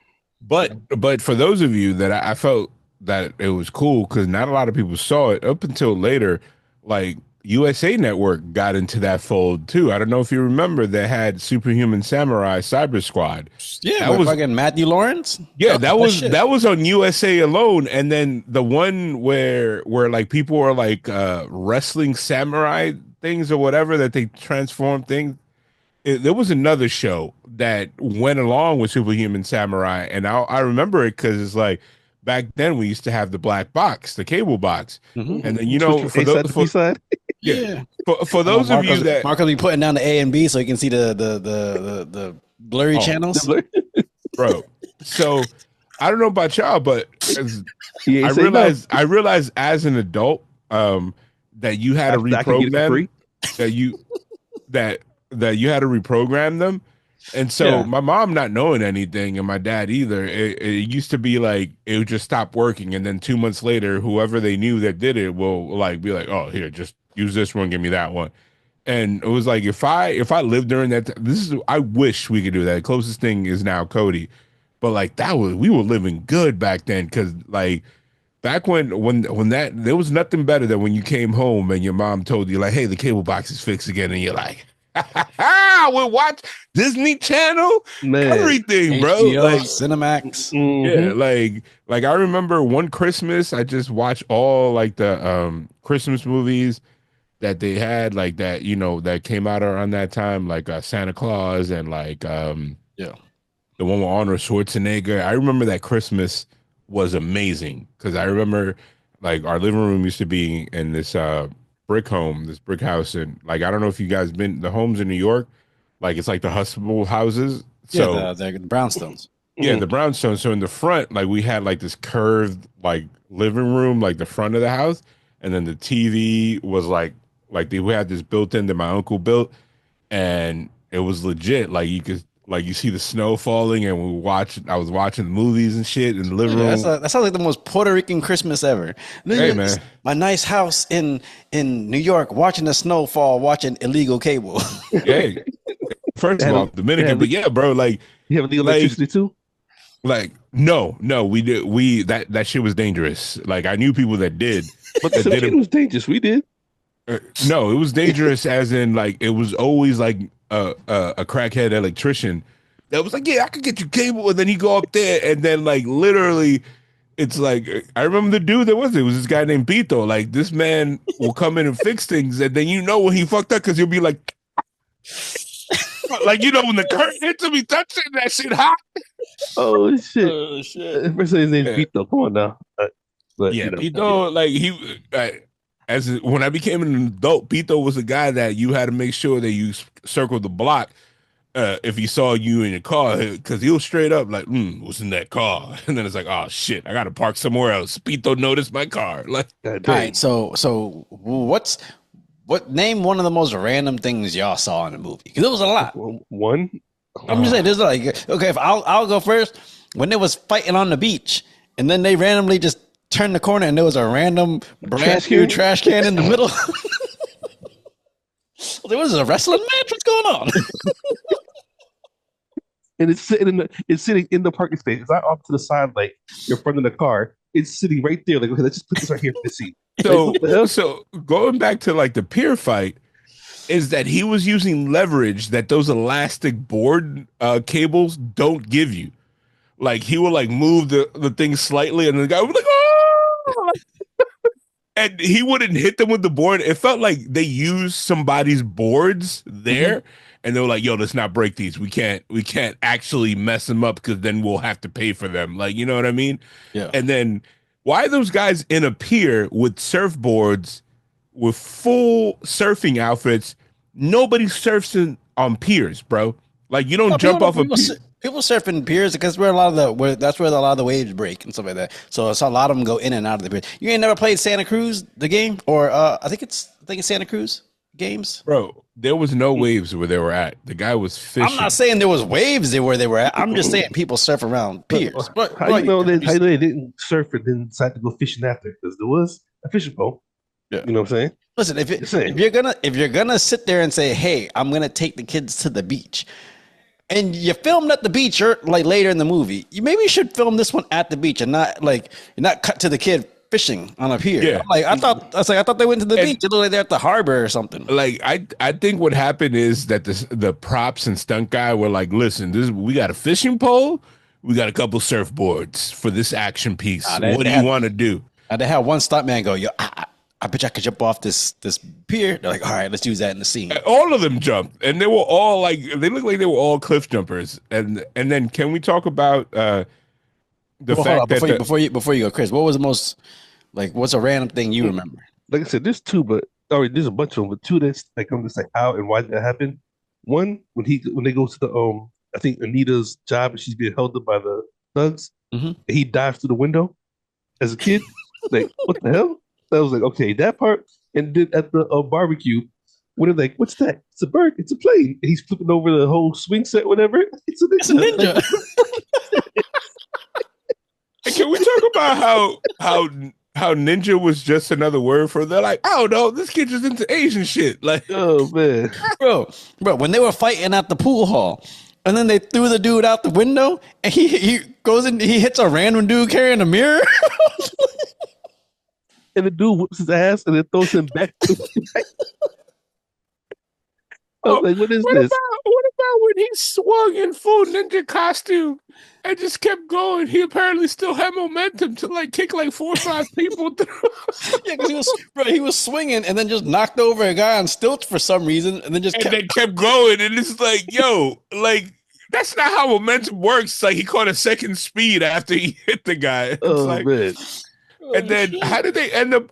Speaker 4: But for those of you that I felt that it was cool because not a lot of people saw it up until later, like USA Network got into that fold too. I don't know if you remember they had Superhuman Samurai Cyber Squad.
Speaker 3: Yeah,
Speaker 4: that was
Speaker 3: fucking Matthew Lawrence.
Speaker 4: Yeah, that was on USA alone, and then the one where like people are like wrestling samurai things or whatever that they transform things. There was another show that went along with Superhuman Samurai, and I remember it because it's like back then we used to have the black box, the cable box, and then for those for those of you that
Speaker 3: Marco be putting down the A and B so you can see the blurry channels,
Speaker 4: bro. So I don't know about y'all, but I realized as an adult that you had to reprogram that you had to reprogram them. And so my mom not knowing anything and my dad either, it used to be like it would just stop working, and then 2 months later, whoever they knew that did it will like be like, oh, here, just use this one, give me that one. And it was like if I lived during that, I wish we could do that. The closest thing is now Cody, but like we were living good back then because like back when that there was nothing better than when you came home and your mom told you like, hey, the cable box is fixed again, and you're like, we'll watch Disney Channel, everything, bro.
Speaker 3: HBO,
Speaker 4: like
Speaker 3: Cinemax.
Speaker 4: Yeah, like I remember one Christmas, I just watched all like the Christmas movies that they had, like that, that came out around that time, like Santa Claus and like the one with Arnold Schwarzenegger. I remember that Christmas was amazing because I remember like our living room used to be in this brick house, and like I don't know if you guys been the homes in New York, like it's like the Huxtable houses. So
Speaker 3: the brownstones.
Speaker 4: Yeah, the brownstones. So in the front, like we had like this curved like living room, like the front of the house, and then the TV was like we had this built in that my uncle built, and it was legit. Like you could you see the snow falling, and I was watching the movies and shit in the living room.
Speaker 3: That sounds like the most Puerto Rican Christmas ever.
Speaker 4: Hey man,
Speaker 3: my nice house in New York, watching the snow fall, watching illegal cable.
Speaker 4: Hey, first of all, Dominican, but yeah, bro, like
Speaker 1: you have the electricity too.
Speaker 4: Like no, we did. That shit was dangerous. Like I knew people that did,
Speaker 1: but it was dangerous. We did.
Speaker 4: No, it was dangerous as in like it was always like a crackhead electrician that was like, yeah, I could get you cable, and then he go up there, and then like literally, it's like I remember the dude it was this guy named Pito. Like this man will come in and fix things, and then when he fucked up because he'll be like, like when the current hits him, he touching that shit hot.
Speaker 1: Oh shit! First his name's Pito. Come on now. But,
Speaker 4: Pito, like he. When I became an adult, Pito was a guy that you had to make sure that you circled the block if he saw you in your car, because he'll straight up like, what's in that car? And then it's like, oh shit, I got to park somewhere else. Pito noticed my car. Like,
Speaker 3: all right, so name one of the most random things y'all saw in the movie? Because it was a lot.
Speaker 1: One.
Speaker 3: I'm just saying, there's like, okay, if I'll go first. When they was fighting on the beach, and then they randomly just turned the corner and there was a random brand new trash can in the middle. There was a wrestling match. What's going on?
Speaker 1: And it's sitting in the parking space. It's not off to the side, like in front of the car. It's sitting right there. Like, okay, let's just put this right here for the seat.
Speaker 4: So going back to like the pier fight, is that he was using leverage that those elastic board cables don't give you. Like he will like move the thing slightly, and the guy would be like, oh. And he wouldn't hit them with the board. It felt like they used somebody's boards there, and they were like, "Yo, let's not break these. We can't actually mess them up because then we'll have to pay for them." Like, you know what I mean?
Speaker 3: Yeah.
Speaker 4: And then why are those guys in a pier with surfboards, with full surfing outfits? Nobody surfs on piers, bro. Like you don't jump off a pier.
Speaker 3: People surfing piers because that's where a lot of the waves break and stuff like that. So a lot of them go in and out of the pier. You ain't never played Santa Cruz, the game, or I think it's Santa Cruz games,
Speaker 4: bro. There was no waves where they were at. The guy was fishing.
Speaker 3: I'm not saying there was waves where they were at. I'm just saying people surf around piers.
Speaker 1: How you know they didn't surf and then decide to go fishing after? Because there was a fishing pole.
Speaker 3: Yeah.
Speaker 1: You know what I'm saying?
Speaker 3: Listen, if you're gonna sit there and say, "Hey, I'm gonna take the kids to the beach," and you filmed at the beach or like later in the movie. You should film this one at the beach and not cut to the kid fishing on a pier.
Speaker 4: Yeah.
Speaker 3: I thought they went to the beach. It looked like they're at the harbor or something.
Speaker 4: Like I think what happened is that the props and stunt guy were like, listen, we got a fishing pole, we got a couple surfboards for this action piece. What do you want to do?
Speaker 3: They had one stuntman go, yo, I bet I could jump off this pier. They're like, all right, let's use that in the scene.
Speaker 4: All of them jumped, and they were all like, they looked like they were all cliff jumpers. And then can we talk about the fact that
Speaker 3: before you go, Chris, what was the most like? What's a random thing you remember?
Speaker 1: Like I said, there's two, but there's a bunch of them. But two that's like I'm just like how and why did that happen? One when they go to the I think Anita's job and she's being held up by the thugs.
Speaker 3: Mm-hmm.
Speaker 1: He dives through the window as a kid. Like what the hell? I was like, okay, that part. And then at the barbecue, when they're like, what's that? It's a bird. It's a plane. And he's flipping over the whole swing set, whatever. It's a ninja.
Speaker 4: Can we talk about how ninja was just another word for? They're like, oh no, this kid just into Asian shit. Like,
Speaker 1: oh man,
Speaker 3: bro, when they were fighting at the pool hall, and then they threw the dude out the window, and he goes in, he hits a random dude carrying a mirror.
Speaker 1: And the dude whips his ass and then throws him back. Like, what is this?
Speaker 4: What about when he swung in full ninja costume and just kept going? He apparently still had momentum to like kick like 4 or 5 people through.
Speaker 3: Yeah, because he was swinging and then just knocked over a guy on stilts for some reason, and then
Speaker 4: kept going. And it's like, yo, like that's not how momentum works. Like he caught a second speed after he hit the guy. It's like,
Speaker 1: man.
Speaker 4: And then how did they end up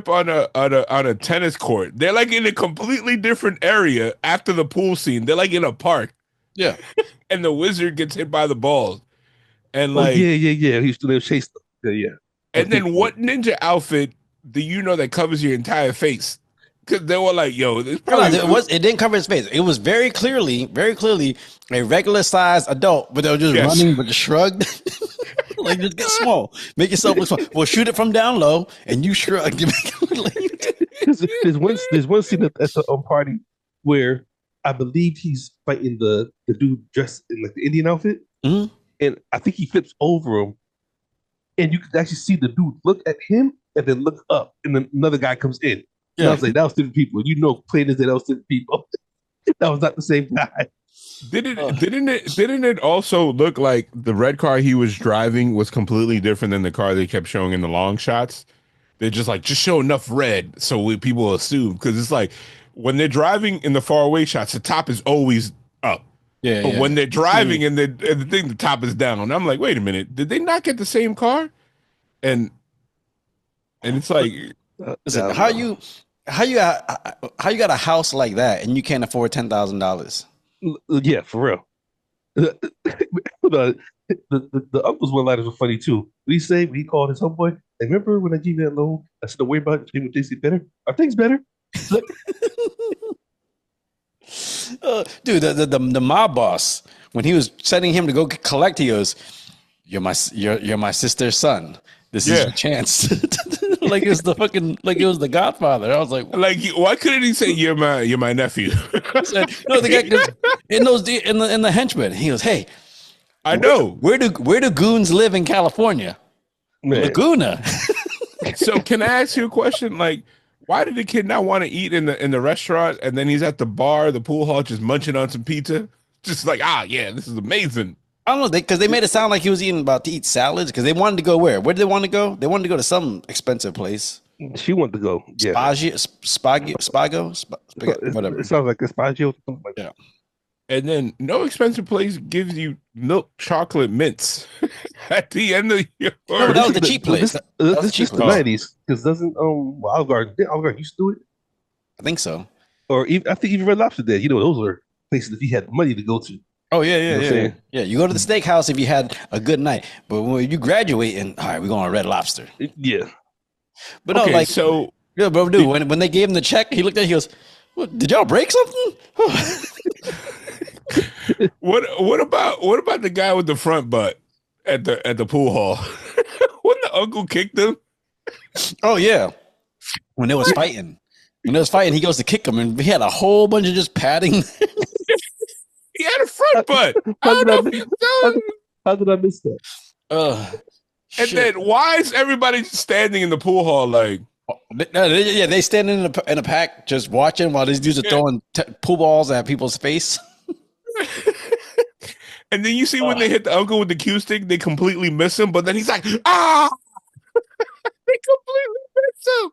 Speaker 4: on a tennis court? They're like in a completely different area after the pool scene. They're like in a park.
Speaker 3: Yeah.
Speaker 4: And the wizard gets hit by the balls. And like
Speaker 1: yeah. He used to chase them. Yeah.
Speaker 4: And then what ninja outfit do you know that covers your entire face? Because they were like, yo, this probably
Speaker 3: it didn't cover his face. It was very clearly a regular sized adult, but they were just running, but just shrugged. Like just get small, make yourself look small. Well, shoot it from down low, and you shrug.
Speaker 1: There's one scene at the party where I believe he's fighting the dude dressed in like the Indian outfit,
Speaker 3: mm-hmm.
Speaker 1: and I think he flips over him, and you can actually see the dude look at him and then look up, and then another guy comes in. Yeah. And I was like, that was different people. You know, plain as day, that was different people. That was not the same guy.
Speaker 4: Didn't it also look like the red car he was driving was completely different than the car they kept showing in the long shots? They're just like, just show enough red so people assume, because it's like when they're driving in the far away shots, the top is always up.
Speaker 3: Yeah.
Speaker 4: But when they're driving and the top is down, and I'm like, wait a minute, did they not get the same car? And it's like,
Speaker 3: listen, how you got a house like that and you can't afford $10,000?
Speaker 1: Yeah, for real. The uncle's one liners were funny too. What he say when he called his homeboy? Like, remember when I gave you that loan? I said, don't worry about it. Things get better. Are things better?
Speaker 3: Dude, the mob boss, when he was sending him to go collect, he goes, "You're my sister's son. This is your chance." Like it was the Godfather. I was like,
Speaker 4: why couldn't he say you're my nephew?
Speaker 3: Said, no, the guy in the henchman. He goes, "Hey,
Speaker 4: I know
Speaker 3: where do goons live in California?
Speaker 1: Man.
Speaker 3: Laguna."
Speaker 4: So can I ask you a question? Like, why did the kid not want to eat in the restaurant, and then he's at the bar, the pool hall, just munching on some pizza, just like, yeah, this is amazing.
Speaker 3: I don't know, because they made it sound like he was about to eat salads, because they wanted to go where? Where did they want to go? They wanted to go to some expensive place.
Speaker 1: She wanted to go. Yeah.
Speaker 3: Spago? Whatever.
Speaker 1: It sounds like Espaggio. Something like
Speaker 3: that.
Speaker 4: And then no expensive place gives you milk chocolate mints at the end of your.
Speaker 3: No, that was the cheap place.
Speaker 1: This is the 90s, because doesn't Olive Garden used to do it?
Speaker 3: I think so.
Speaker 1: Or I think even Red Lobster did. You know, those were places that he had money to go to.
Speaker 3: Oh yeah. You go to the steakhouse if you had a good night, but when you graduate and all right, we're going to Red Lobster.
Speaker 1: Yeah,
Speaker 3: but no, like so. Yeah, bro, dude. When they gave him the check, he looked at it, he goes, "What, did y'all break something?"
Speaker 4: What about the guy with the front butt at the pool hall? When the uncle kicked him?
Speaker 3: Oh yeah, when they was fighting. He goes to kick him, and he had a whole bunch of just padding.
Speaker 4: He had a front What butt?
Speaker 1: How
Speaker 4: I
Speaker 1: did I
Speaker 4: don't
Speaker 1: miss?
Speaker 4: know if you
Speaker 1: How did I miss that?
Speaker 4: And
Speaker 3: Shit.
Speaker 4: then why is everybody standing in the pool hall like?
Speaker 3: Yeah, they stand in a pack just watching while these dudes are throwing pool balls at people's face.
Speaker 4: And then you see when they hit the uncle with the cue stick, they completely miss him. But then he's like, ah! They completely miss him.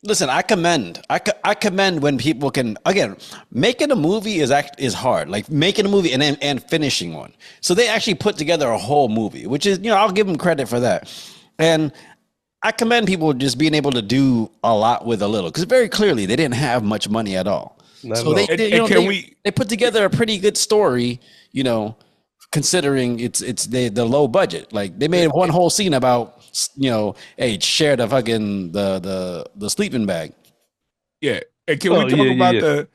Speaker 3: Listen, I commend when people can, again, making a movie is hard. Like making a movie and finishing one. So they actually put together a whole movie, which is, I'll give them credit for that. And I commend people just being able to do a lot with a little, because very clearly they didn't have much money at all. So they put together a pretty good story, considering it's the low budget. Like they made one whole scene about, hey, share the fucking the sleeping bag.
Speaker 4: Yeah. And can we talk about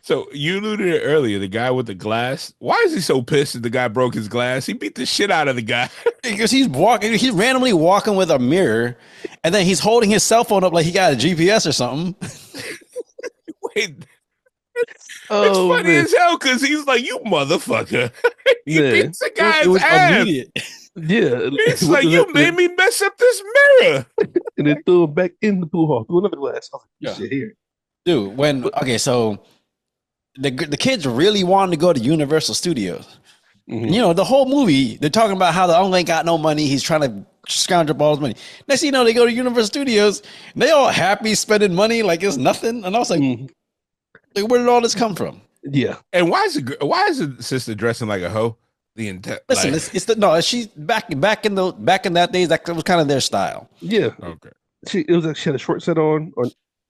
Speaker 4: so you alluded to it earlier, the guy with the glass. Why is he so pissed that the guy broke his glass? He beat the shit out of the guy.
Speaker 3: Because he's randomly walking with a mirror, and then he's holding his cell phone up like he got a GPS or something.
Speaker 4: Wait. It's funny as hell because he's like, you motherfucker. He beats the guy's ass. Immediate.
Speaker 1: Yeah.
Speaker 4: It's like, you made me mess up this mirror.
Speaker 1: And then threw it back in the pool hall. Threw another glass. I was like, shit here.
Speaker 3: Dude, so the kids really wanted to go to Universal Studios. Mm-hmm. The whole movie, they're talking about how the uncle ain't got no money. He's trying to scrounge up all his money. Next thing you know, they go to Universal Studios. And they all happy spending money like it's nothing. And I was like, where did all this come from?
Speaker 1: Yeah.
Speaker 4: And why is the sister dressing like a hoe?
Speaker 3: Listen, she's back in that days. That was kind of their style.
Speaker 1: Yeah.
Speaker 4: Okay.
Speaker 1: She had a short set on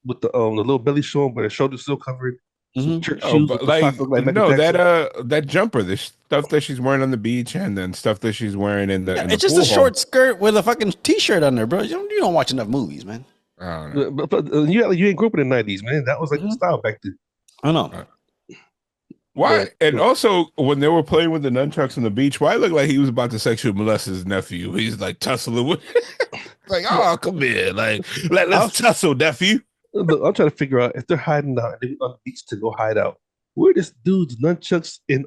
Speaker 1: with the little belly showing, but her shoulders still covered. Church shoes
Speaker 4: that jumper, the stuff that she's wearing on the beach, and then stuff that she's wearing in the.
Speaker 3: It's just a short skirt with a fucking t-shirt under, bro. You don't watch enough movies, man.
Speaker 1: But you ain't grew up in the 90s, man. That was like the style back then.
Speaker 3: I know.
Speaker 4: Why? And also, when they were playing with the nunchucks on the beach, why it looked like he was about to sexually molest his nephew? He's like tussling with, like, oh, come here, like let's tussle, nephew.
Speaker 1: Look, I'm trying to figure out if they're hiding out on the beach to go hide out. Where this dude's nunchucks in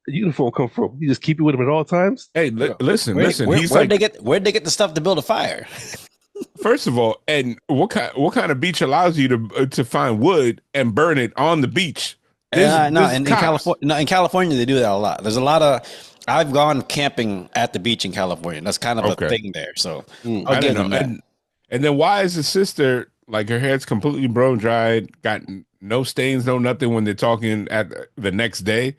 Speaker 1: uniform come from? You just keep it with him at all times.
Speaker 4: Hey, listen.
Speaker 3: Where'd they get the stuff to build a fire?
Speaker 4: First of all, and what kind of beach allows you to find wood and burn it on the beach?
Speaker 3: In California they do that a lot. There's a lot of. I've gone camping at the beach in California. That's kind of a thing there. So I'll give them that.
Speaker 4: And then why is the sister like her hair's completely blown dried, got no stains, no nothing when they're talking at the next day?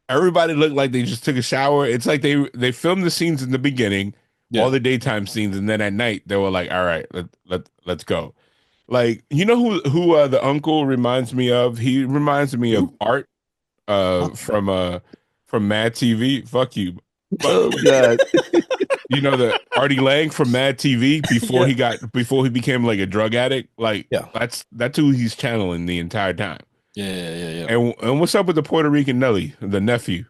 Speaker 4: Everybody looked like they just took a shower. It's like they filmed the scenes in the beginning, all the daytime scenes, and then at night they were like, all right, let's go. Like, who the uncle reminds me of? He reminds me of Art from Mad TV. Fuck you.
Speaker 1: Oh God.
Speaker 4: The Artie Lang from Mad TV before he became like a drug addict. Like that's who he's channeling the entire time.
Speaker 3: Yeah.
Speaker 4: And what's up with the Puerto Rican Nelly, the nephew?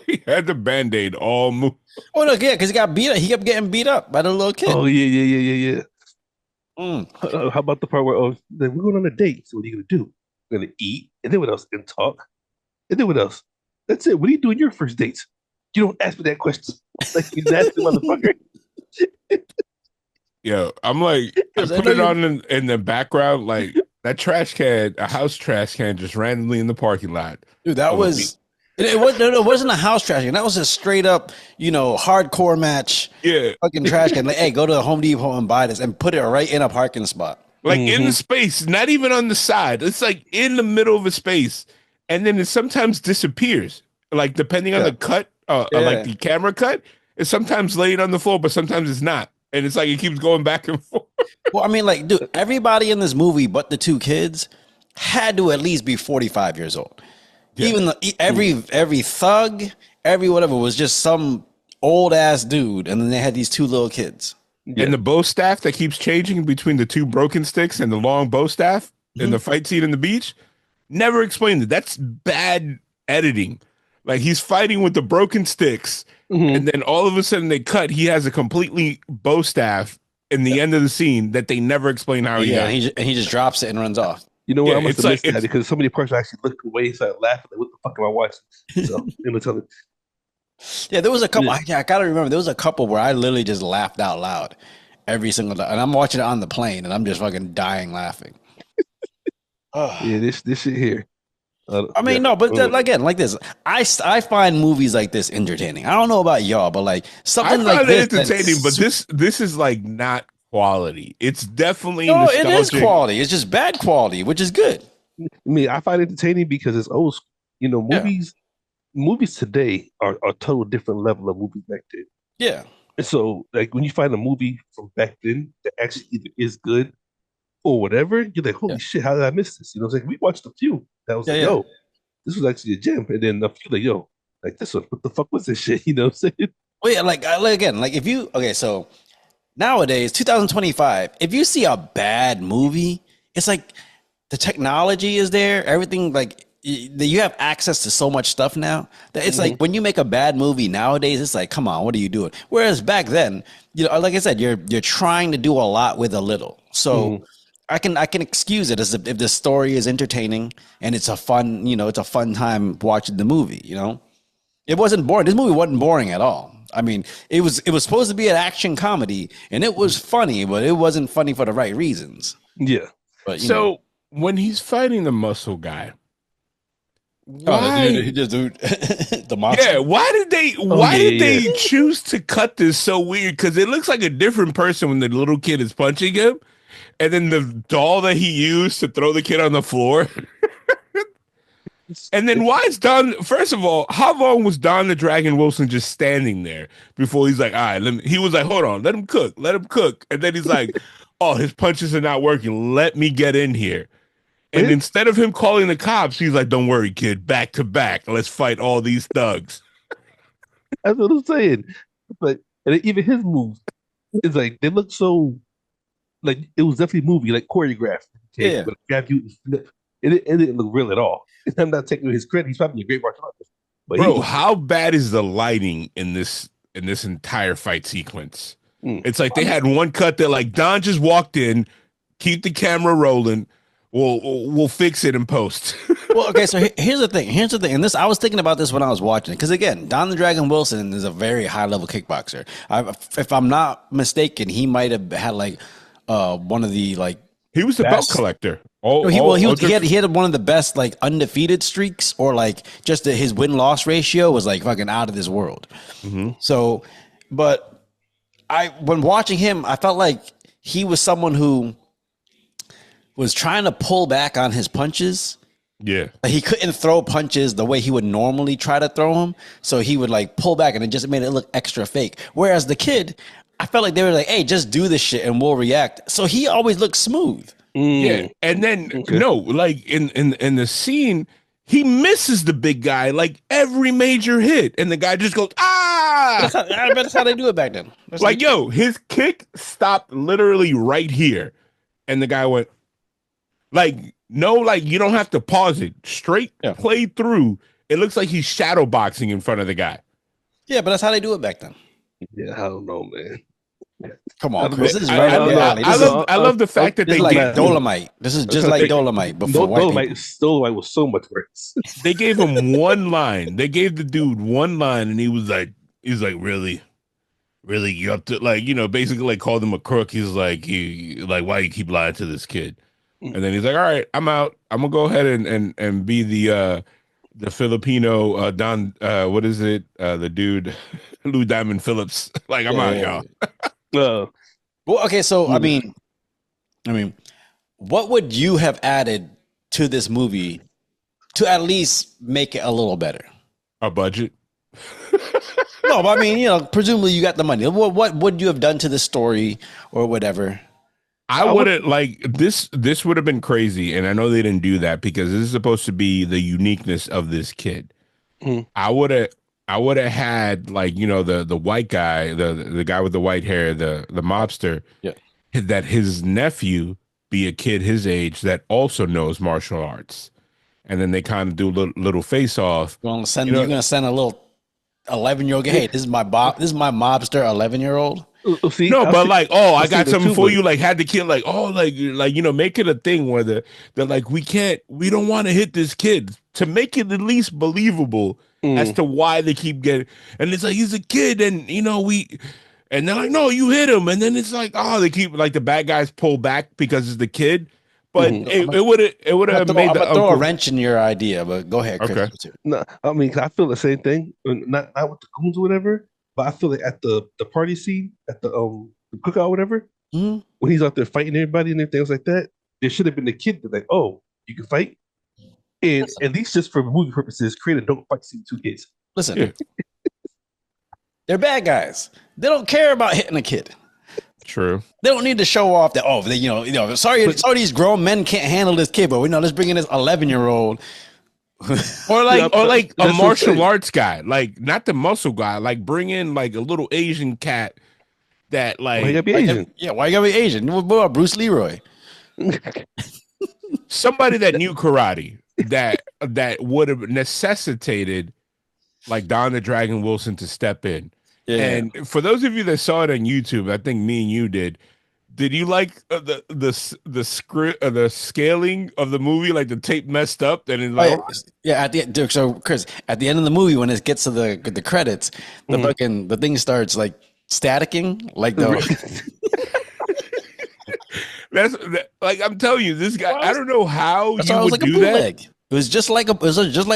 Speaker 4: He had the Band-Aid all move.
Speaker 3: Oh no, yeah, because he got beat up. He kept getting beat up by the little kid.
Speaker 1: Oh yeah. How about the part where then we're going on a date? So what are you gonna do? We're gonna eat, and then what else? And talk, and then what else? That's it. What are you doing your first dates? You don't ask me that question. Like you nasty motherfucker.
Speaker 4: Yeah, I'm like, I put it on in the background, like that trash can, a house trash can, just randomly in the parking lot.
Speaker 3: Dude, that was. It wasn't a house trash can. That was a straight up, hardcore match.
Speaker 4: Yeah,
Speaker 3: fucking trash can. Like, hey, go to the Home Depot and buy this, and put it right in a parking spot.
Speaker 4: Like in the space, not even on the side. It's like in the middle of a space, and then it sometimes disappears. Like depending on the cut, like the camera cut, it's sometimes laid on the floor, but sometimes it's not, and it's like it keeps going back and forth.
Speaker 3: Well, I mean, like, dude, everybody in this movie, but the two kids, had to at least be 45 years old. Yeah. Even every thug, every whatever was just some old ass dude, and then they had these two little kids.
Speaker 4: Yeah. And the bow staff that keeps changing between the two broken sticks and the long bow staff in the fight scene in the beach, never explained it. That's bad editing. Like he's fighting with the broken sticks, and then all of a sudden they cut. He has a completely bow staff in the end of the scene that they never explain how he got.
Speaker 3: And he just drops it and runs off.
Speaker 1: You know what?
Speaker 4: Yeah,
Speaker 1: I must
Speaker 4: it's
Speaker 1: have
Speaker 4: like
Speaker 1: missed that because so many parts I actually looked away, started laughing. Like, what the fuck am I watching? So, tell me.
Speaker 3: Yeah, there was a couple.
Speaker 1: Yeah.
Speaker 3: I gotta remember. There was a couple where I literally just laughed out loud every single time, and I'm watching it on the plane, and I'm just fucking dying laughing.
Speaker 1: Yeah, this shit here.
Speaker 3: I mean, no, but again, like this, I find movies like this entertaining. I don't know about y'all, but like
Speaker 4: I
Speaker 3: something like
Speaker 4: find it
Speaker 3: this,
Speaker 4: entertaining, but this is like not quality. It's definitely
Speaker 3: no, it is
Speaker 4: nostalgic.
Speaker 3: quality. It's just bad quality, which is good.
Speaker 1: I mean, I find it entertaining because it's old school. You know,
Speaker 3: Yeah,
Speaker 1: movies today are a total different level of movies back then.
Speaker 3: yeah,
Speaker 1: And so, like, when you find a movie from back then that actually either is good or whatever, you're like, holy
Speaker 3: yeah,
Speaker 1: shit, how did I miss this? You know, it's like we watched a few that was
Speaker 3: yeah,
Speaker 1: like,
Speaker 3: yeah.
Speaker 1: yo, this was actually a gem. And then a few like, yo, like this one, what the fuck was this shit? You know what I'm saying?
Speaker 3: Well, yeah, like again, like if you okay, so nowadays, 2025, if you see a bad movie, it's like the technology is there, everything like you have access to so much stuff now that it's like when you make a bad movie nowadays, it's like, come on, what are you doing? Whereas back then, you know, like I said, you're trying to do a lot with a little. So I can excuse it as if the story is entertaining and it's a fun, you know, it's a fun time watching the movie, you know. It wasn't boring. This movie wasn't boring at all. I mean, it was supposed to be an action comedy, and it was funny, but it wasn't funny for the right reasons.
Speaker 1: Yeah.
Speaker 3: But you
Speaker 4: So
Speaker 3: know.
Speaker 4: when he's fighting the muscle guy,
Speaker 3: Oh,
Speaker 4: why?
Speaker 3: the monster.
Speaker 4: Yeah, why did they choose to cut this so weird? Because it looks like a different person when the little kid is punching him, and then the doll that he used to throw the kid on the floor. And then why is Don? First of all, how long was Don the Dragon Wilson just standing there before he's like, all right, he was like, hold on, let him cook. And then he's like, oh, his punches are not working. Let me get in here. And instead of him calling the cops, he's like, don't worry, kid, back to back. Let's fight all these thugs.
Speaker 1: That's what I'm saying. But and even his moves, it's like they look so like it was definitely a movie, like choreographed. Okay,
Speaker 3: Yeah.
Speaker 1: but grab you, it didn't look real at all. I'm not taking his credit. He's probably a great martial artist. But
Speaker 4: Bro, how bad is the lighting in this entire fight sequence? It's like they had one cut that like Don just walked in, keep the camera rolling. We'll fix it in post.
Speaker 3: Well, okay, so here's the thing. And this, I was thinking about this when I was watching it. Because again, Don the Dragon Wilson is a very high level kickboxer. If I'm not mistaken, he might have had like one of the like
Speaker 4: he was the belt collector.
Speaker 3: He had one of the best like undefeated streaks, or like just his win-loss ratio was like fucking out of this world. So, but when watching him, I felt like he was someone who was trying to pull back on his punches.
Speaker 4: Yeah.
Speaker 3: Like he couldn't throw punches the way he would normally try to throw them. So he would like pull back and it just made it look extra fake. Whereas the kid, I felt like they were like, hey, just do this shit and we'll react. So he always looked smooth.
Speaker 4: Yeah. And then no, like in the scene, he misses the big guy like every major hit. And the guy just goes, ah.
Speaker 3: That's how they do it back then.
Speaker 4: Like, yo, his kick stopped literally right here. And the guy went, like, no, like you don't have to pause it. Straight play through. It looks like he's shadow boxing in front of the guy.
Speaker 3: Yeah, but that's how they do it back then.
Speaker 1: Yeah, I don't know, man.
Speaker 3: Come on, Chris. This is
Speaker 4: I love the fact that
Speaker 3: this
Speaker 4: they
Speaker 3: is like
Speaker 4: gave
Speaker 3: Dolomite. This is just like Dolomite before
Speaker 1: Dolomite was so much worse.
Speaker 4: they gave him one line. They gave the dude one line, and he's like, really, you up to like, you know, basically like called him a crook. He's like, why you keep lying to this kid? And then he's like, all right, I'm out. I'm gonna go ahead and be the Filipino Don what is it? The dude Lou Diamond Phillips. Like, I'm out, y'all.
Speaker 3: Well, okay, so I mean, what would you have added to this movie to at least make it a little better?
Speaker 4: A budget.
Speaker 3: No, but I mean, you know, presumably you got the money. What would you have done to the story or whatever?
Speaker 4: I wouldn't like this. This would have been crazy, and I know they didn't do that because this is supposed to be the uniqueness of this kid. I would have had like, you know, the white guy, the guy with the white hair, the mobster, that his nephew be a kid his age that also knows martial arts, and then they kind of do a little face off.
Speaker 3: You're gonna send a little 11-year-old. Hey, this is my mobster 11-year-old.
Speaker 1: See,
Speaker 4: No, but like, oh, I
Speaker 1: I'll say
Speaker 4: got
Speaker 1: that
Speaker 4: something
Speaker 1: too,
Speaker 4: for
Speaker 1: but-
Speaker 4: you. Like, had the kid, like, oh, like, make it a thing where they're like, we don't want to hit this kid to make it at least believable as to why they keep getting. And it's like he's a kid, and and they're like, no, you hit him, and then it's like, oh, they keep like the bad guys pull back because it's the kid, but it would have made
Speaker 3: I'm
Speaker 4: the
Speaker 3: gonna throw a
Speaker 4: uncle.
Speaker 3: wrench in your idea, but go ahead, Chris.
Speaker 4: Okay.
Speaker 1: No, I mean, 'cause I feel the same thing. Not with the goons or whatever, but I feel like at the party scene, at the cookout or whatever,
Speaker 3: Mhm.
Speaker 1: when he's out there fighting everybody and everything else like that, there should have been the kid that's like, oh, you can fight, and at least just for movie purposes, create a don't fight scene with 2 kids.
Speaker 3: Listen,
Speaker 4: Yeah.
Speaker 3: they're bad guys. They don't care about hitting a kid.
Speaker 4: True.
Speaker 3: They don't need to show off that. Oh, sorry, these grown men can't handle this kid, but let's bring in this 11-year-old.
Speaker 4: Or like a
Speaker 1: that's what I'm
Speaker 4: martial
Speaker 1: saying.
Speaker 4: arts guy, like not the muscle guy, like bring in like a little Asian cat that
Speaker 1: Why you
Speaker 4: like
Speaker 1: gotta be Asian?
Speaker 3: Yeah, why you gotta be Asian? What about Bruce Leroy?
Speaker 4: somebody that knew karate that would have necessitated like Don the Dragon Wilson to step in.
Speaker 3: Yeah.
Speaker 4: And for those of you that saw it on YouTube, I think me and you did. Did you like the script, the scaling of the movie? Like the tape messed up, and it's like,
Speaker 3: At the end, so Chris, at the end of the movie, when it gets to the credits, the thing starts like staticking, like the.
Speaker 4: like I'm telling you, this guy. I don't know how
Speaker 3: That's
Speaker 4: you
Speaker 3: why it was
Speaker 4: would
Speaker 3: like a
Speaker 4: do that.
Speaker 3: bootleg. It was just like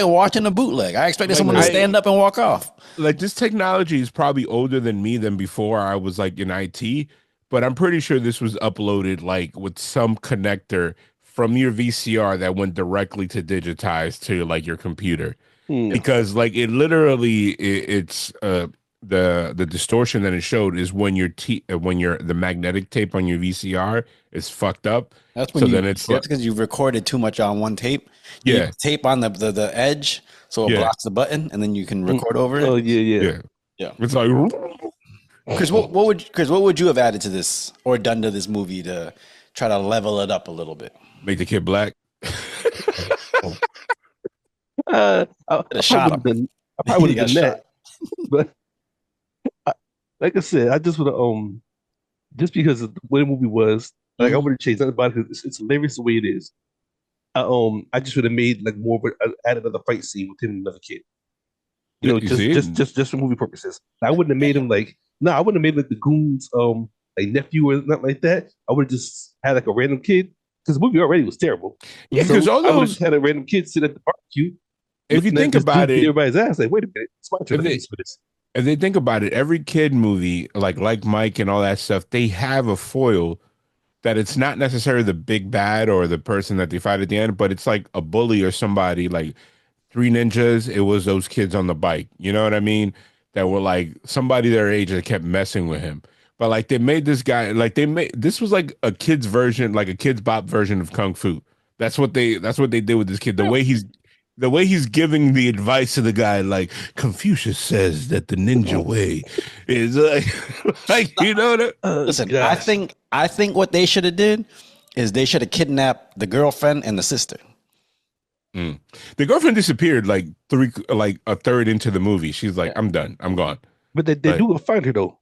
Speaker 3: watching a bootleg. I expected someone to stand up and walk off.
Speaker 4: Like this technology is probably older than me than before I was like in IT, but I'm pretty sure this was uploaded like with some connector from your VCR that went directly to digitize to like your computer. Because like it literally it's the distortion that it showed is when the magnetic tape on your VCR is fucked up.
Speaker 3: That's when
Speaker 4: it's
Speaker 3: that's because you recorded too much on one tape. You
Speaker 4: Yeah.
Speaker 3: tape on the edge so it blocks the button, and then you can record over it.
Speaker 1: Oh yeah.
Speaker 4: It's like
Speaker 3: Chris, what would you have added to this or done to this movie to try to level it up a little bit?
Speaker 4: make the kid black.
Speaker 1: I
Speaker 3: shot him.
Speaker 1: probably would
Speaker 3: He
Speaker 1: have
Speaker 3: got
Speaker 1: done that. But like I said, I just would have just because of the way the movie was, like I would have changed nothing about it. It's hilarious the way it is. I just would have made like more of added another fight scene with him and another kid. You know, just for movie purposes. I wouldn't have made him like I wouldn't have made like the goons like nephew or nothing like that. I would have just had like a random kid because the movie already was terrible.
Speaker 4: Yeah, because all
Speaker 1: I would have
Speaker 4: those
Speaker 1: just had a random kid sit at the barbecue.
Speaker 4: if you
Speaker 1: looking at
Speaker 4: think
Speaker 1: this
Speaker 4: about
Speaker 1: dude beat
Speaker 4: it,
Speaker 1: everybody's ass. Like, wait a minute, it's my turn to face for this.
Speaker 4: if they think about it, every kid movie, like Mike and all that stuff, they have a foil that it's not necessarily the big bad or the person that they fight at the end, but it's like a bully or somebody. Like Three Ninjas, it was those kids on the bike. You know what I mean? That were like somebody their age that kept messing with him. But like they made this guy, like this was like a kid's version, like a kid's bop version of Kung Fu. That's what they did with this kid. The way he's giving the advice to the guy, like Confucius says that the ninja way is like you know that.
Speaker 3: Listen,
Speaker 1: gosh.
Speaker 3: I think what they should have did is they should have kidnapped the girlfriend and the sister.
Speaker 4: The girlfriend disappeared like a third into the movie. She's like, I'm done, I'm gone.
Speaker 1: But they do find her though.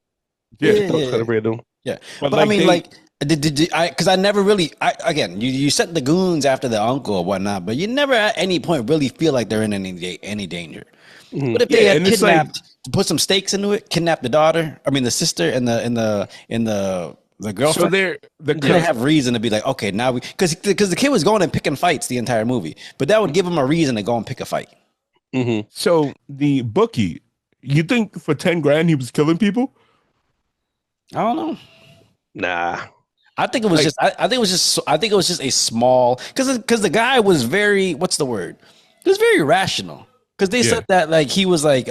Speaker 4: Yeah,
Speaker 1: That was kind of random.
Speaker 3: Yeah,
Speaker 4: But,
Speaker 3: but
Speaker 4: like,
Speaker 3: I mean,
Speaker 4: they-
Speaker 3: like, because I never really, again, you sent the goons after the uncle or whatnot, but you never at any point really feel like they're in any danger. But if they
Speaker 4: Yeah,
Speaker 3: had
Speaker 4: and it's like-
Speaker 3: kidnapped, put some stakes into it, kidnap the daughter, I mean the sister and the girlfriend.
Speaker 4: So they're
Speaker 3: They have reason to be like, okay, now because the kid was going and picking fights the entire movie, but that would give him a reason to go and pick a fight.
Speaker 4: so the bookie. You think for 10 grand he was killing people?
Speaker 3: I don't know.
Speaker 1: Nah.
Speaker 3: I think it was just. I think it was just a small because the guy was very. What's the word? He was very rational because they said that like he was like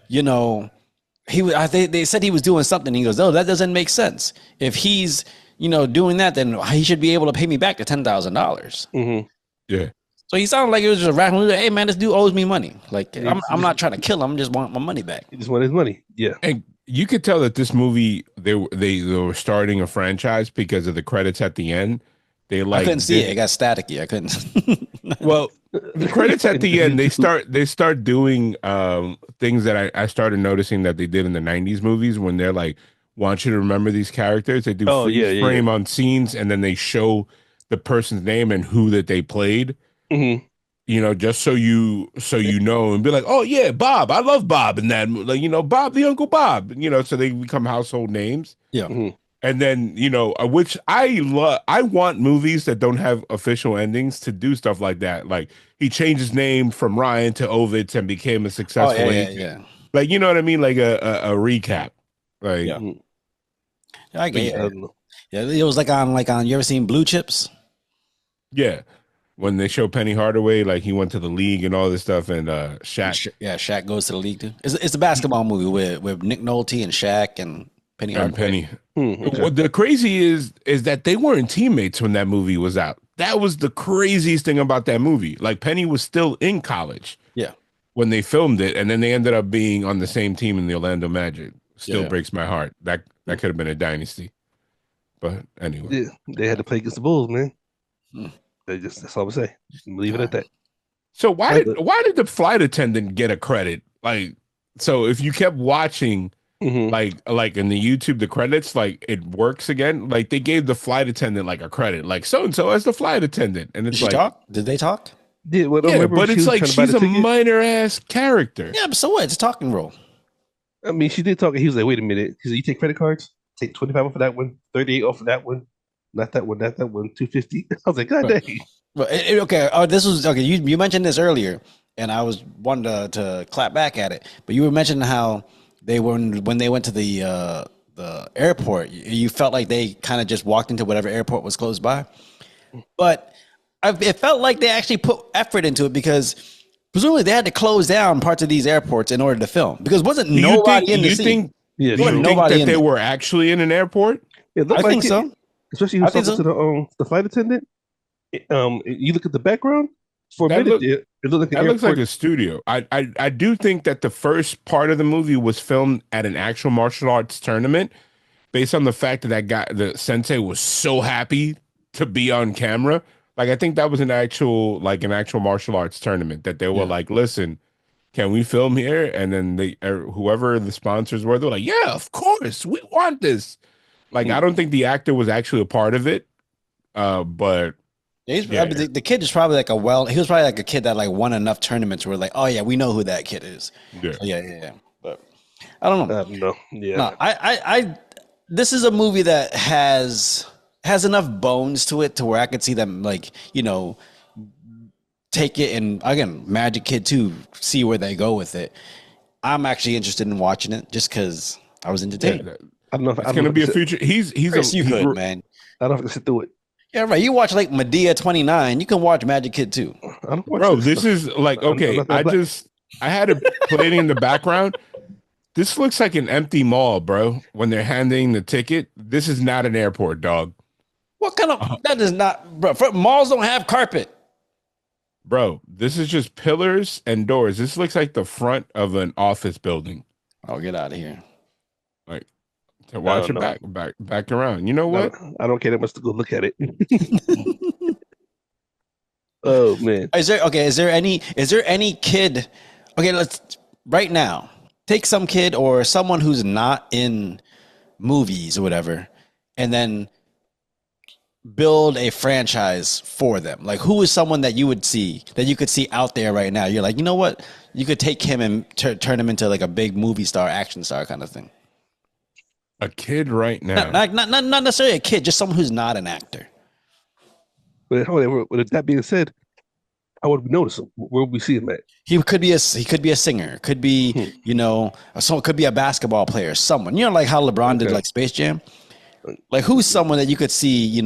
Speaker 3: he was. They said he was doing something. He goes, oh, that doesn't make sense. If he's doing that, then he should be able to pay me back the $10,000.
Speaker 4: Yeah.
Speaker 3: So he sounded like it was just a rational. Hey man, this dude owes me money. Like I'm not trying to kill him. I just want my money back.
Speaker 1: He just wanted his money. Yeah.
Speaker 4: And you could tell that this movie they were starting a franchise because of the credits at the end. They like
Speaker 3: I couldn't see it. It got staticky. I couldn't.
Speaker 4: Well, the credits at the end they start doing things that I started noticing that they did in the 90s movies when want you to remember these characters. They do
Speaker 1: Oh,
Speaker 4: freeze
Speaker 1: yeah, yeah,
Speaker 4: frame
Speaker 1: yeah.
Speaker 4: on scenes, and then they show the person's name and who that they played.
Speaker 1: Mm-hmm.
Speaker 4: Just so you know, and be like, oh yeah, Bob, I love Bob, and that, like, Bob the Uncle Bob, so they become household names.
Speaker 3: Yeah.
Speaker 1: Mm-hmm.
Speaker 4: And then, which I love. I want movies that don't have official endings to do stuff like that. Like, he changed his name from Ryan to Ovitz and became a
Speaker 3: Oh
Speaker 4: successful
Speaker 3: yeah,
Speaker 4: agent.
Speaker 3: yeah.
Speaker 4: Like, you know what I mean? Like a recap. Like,
Speaker 3: Yeah.
Speaker 1: Mm-hmm.
Speaker 3: I
Speaker 1: But yeah,
Speaker 3: get
Speaker 1: I
Speaker 3: it.
Speaker 1: don't know.
Speaker 3: Yeah, it was like on. You ever seen Blue Chips?
Speaker 4: yeah. When they show Penny Hardaway, like he went to the league and all this stuff, and Shaq.
Speaker 3: Yeah, Shaq goes to the league too. It's a basketball movie with Nick Nolte and Shaq and Penny
Speaker 4: And
Speaker 3: Hardaway.
Speaker 4: Penny.
Speaker 1: Okay.
Speaker 4: What the crazy is that they weren't teammates when that movie was out. That was the craziest thing about that movie. Like, Penny was still in college
Speaker 3: Yeah.
Speaker 4: when they filmed it, and then they ended up being on the same team in the Orlando Magic. Still
Speaker 3: Yeah.
Speaker 4: breaks my heart. That could have been a dynasty. But anyway.
Speaker 1: Yeah, they had to play against the Bulls, man.
Speaker 3: Hmm.
Speaker 1: That's all I'm saying. Leave it at that.
Speaker 4: So why did the flight attendant get a credit? Like, so if you kept watching,
Speaker 1: Mm-hmm.
Speaker 4: like in the YouTube, the credits, like, it works again. Like, they gave the flight attendant like a credit, like so and so as the flight attendant, and
Speaker 3: Did
Speaker 4: it's
Speaker 3: she
Speaker 4: like,
Speaker 3: talk? Did they talk?
Speaker 1: Yeah, well,
Speaker 4: yeah,
Speaker 1: remember
Speaker 4: but
Speaker 1: she
Speaker 4: it's
Speaker 1: was
Speaker 4: like
Speaker 1: trying to buy
Speaker 4: she's
Speaker 1: the
Speaker 4: a
Speaker 1: ticket?
Speaker 4: minor ass character.
Speaker 3: Yeah, but so what? It's a talking role.
Speaker 1: I mean, she did talk, and he was like, "Wait a minute." He said, "You take credit cards? Take 25 off of that one, 38 off of that one, not that one, 250." I was like, "God
Speaker 3: Right.
Speaker 1: dang!"
Speaker 3: But okay. Oh, this was okay. You mentioned this earlier, and I was wanting to clap back at it. But you were mentioning how they were when they went to the airport. You felt like they kind of just walked into whatever airport was close by. But it felt like they actually put effort into it, because presumably they had to close down parts of these airports in order to film, because wasn't nobody in the scene.
Speaker 1: Yeah,
Speaker 4: Do you
Speaker 1: true.
Speaker 4: think
Speaker 3: Nobody
Speaker 4: that
Speaker 3: in
Speaker 4: they
Speaker 3: there.
Speaker 4: were actually in an airport?
Speaker 1: It looked
Speaker 3: I
Speaker 1: like
Speaker 3: think
Speaker 1: it,
Speaker 3: so.
Speaker 1: especially he
Speaker 3: I
Speaker 1: was
Speaker 3: think
Speaker 1: talking
Speaker 3: so.
Speaker 1: to the flight attendant. You look at the background for a
Speaker 4: That
Speaker 1: minute.
Speaker 4: look-
Speaker 1: It looked like an
Speaker 4: That looks like
Speaker 1: airport.
Speaker 4: a studio. I do think that the first part of the movie was filmed at an actual martial arts tournament, based on the fact that the sensei was so happy to be on camera. Like, I think that was an actual martial arts tournament that they were
Speaker 3: Yeah.
Speaker 4: like, listen, can we film here? And then whoever the sponsors were, they're like, yeah, of course, we want this. Like, I don't think the actor was actually a part of it. But
Speaker 3: I
Speaker 4: Yeah.
Speaker 3: mean, the kid is probably like he was probably like a kid that like won enough tournaments where like, oh yeah, we know who that kid is.
Speaker 4: yeah.
Speaker 3: So, yeah. But I don't know.
Speaker 1: No, yeah.
Speaker 3: No, I this is a movie that has enough bones to it to where I could see them, like, take it, and again, Magic Kid 2, see where they go with it. I'm actually interested in watching it just because I was entertained.
Speaker 1: I don't know.
Speaker 4: It's going to be a future. He's
Speaker 3: Chris, you
Speaker 4: he's
Speaker 3: could, man.
Speaker 1: I don't have to sit through it.
Speaker 3: Yeah, right. You watch like Medea 29, you can watch Magic Kid 2.
Speaker 1: I don't watch
Speaker 4: bro.
Speaker 1: this
Speaker 4: This
Speaker 1: stuff.
Speaker 4: is like,
Speaker 1: I'm
Speaker 4: okay.
Speaker 1: not that black.
Speaker 4: I had it playing in the background. This looks like an empty mall, bro. When they're handing the ticket, this is not an airport, dog.
Speaker 3: What kind of that is not, bro? Malls don't have carpet.
Speaker 4: Bro, this is just pillars and doors. This looks like the front of an office building.
Speaker 3: Oh, get out of here.
Speaker 4: Like, to watch it
Speaker 1: know.
Speaker 4: back around. You know what?
Speaker 1: I don't care that much to go look at it. Oh man.
Speaker 3: Is there any kid? Okay, let's right now take some kid or someone who's not in movies or whatever, and then build a franchise for them. Like, who is someone that you could see out there right now? You're like, you know what? You could take him and turn him into like a big movie star, action star kind of thing.
Speaker 4: A kid right now.
Speaker 3: Not necessarily a kid, just someone who's not an actor.
Speaker 1: But however, with that being said, how would we notice him? Where would we see him at?
Speaker 3: He could be a singer, could be, someone could be a basketball player, someone, like how LeBron did like Space Jam. Like, who's someone that you could see,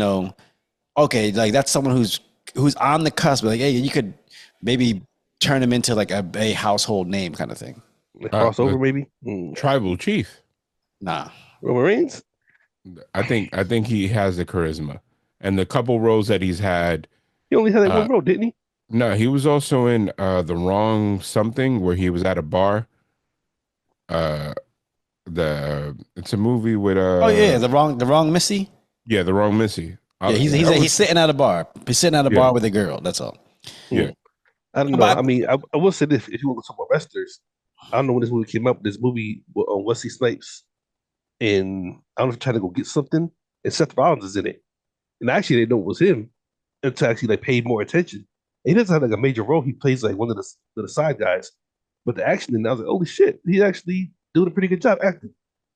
Speaker 3: okay, like that's someone who's on the cusp, like, hey, you could maybe turn him into like a household name kind of thing.
Speaker 1: Like crossover, maybe?
Speaker 4: Tribal Chief.
Speaker 3: Nah.
Speaker 1: Roman Reigns?
Speaker 4: I think he has the charisma. And the couple roles that he's had.
Speaker 1: He only had that one role, didn't he?
Speaker 4: No, he was also in The Wrong Something, where he was at a bar. It's a movie with
Speaker 3: the wrong Missy.
Speaker 4: Yeah, The Wrong Missy.
Speaker 3: He's sitting at a bar. He's sitting at a bar with a girl. That's all.
Speaker 4: Yeah.
Speaker 1: I don't know. I mean, I will say this: if you want to talk about wrestlers, I don't know when this movie came out. This movie on Wesley Snipes. and I don't know if trying to go get something, and Seth Rollins is in it. And actually, they didn't know it was him until actually like paid more attention. And he doesn't have like a major role. He plays like one of the side guys. But the action, and I was like, holy shit, he's actually doing a pretty good job acting.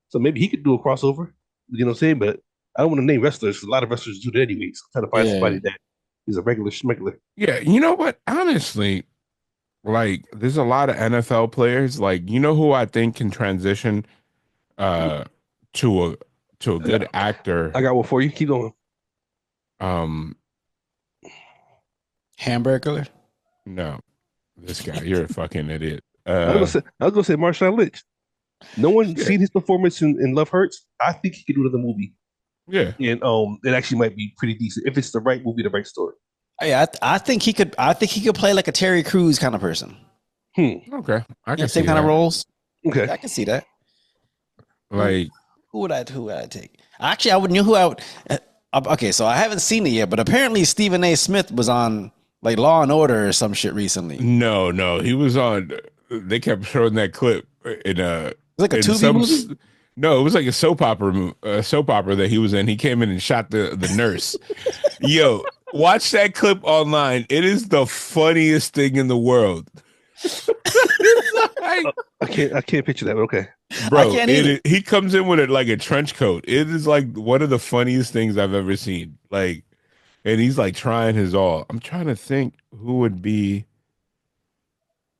Speaker 1: So maybe he could do a crossover. You know what I'm saying? But I don't want to name wrestlers because a lot of wrestlers do that anyways. I'm trying to find
Speaker 3: Yeah.
Speaker 1: somebody that is a regular schmegular.
Speaker 4: Yeah, you know what? Honestly, like there's a lot of NFL players. Like, you know who I think can transition uh to a good actor.
Speaker 1: I got one for you. Keep going.
Speaker 4: Um,
Speaker 3: Hamburger.
Speaker 4: no, this guy, you're a fucking idiot.
Speaker 1: I was gonna say Marshawn Lynch. No one
Speaker 4: Yeah.
Speaker 1: seen his performance in Love Hurts. I think he could do another movie,
Speaker 4: Yeah,
Speaker 1: and it actually might be pretty decent if it's the right movie, the right story.
Speaker 3: Yeah, I think he could. I think he could play like a Terry Crews kind of person.
Speaker 4: okay, I can see
Speaker 3: Same kind
Speaker 4: that.
Speaker 3: of roles.
Speaker 1: Okay,
Speaker 3: I can see that.
Speaker 4: Like,
Speaker 3: Who would I take? Actually, I would knew who I would. Okay, so I haven't seen it yet, but apparently Stephen A. Smith was on like Law and Order or some shit recently.
Speaker 4: no, he was on. They kept showing that clip in
Speaker 3: Like a
Speaker 4: in
Speaker 3: Tubi movie?
Speaker 4: No, it was like a soap opera that he was in. He came in and shot the nurse. Yo, watch that clip online. It is the funniest thing in the world. Like,
Speaker 1: I can't picture that. But okay,
Speaker 4: bro,
Speaker 3: I can't either.
Speaker 4: he comes in with like a trench coat. It is like one of the funniest things I've ever seen. Like, and he's like trying his all. I'm trying to think who would be.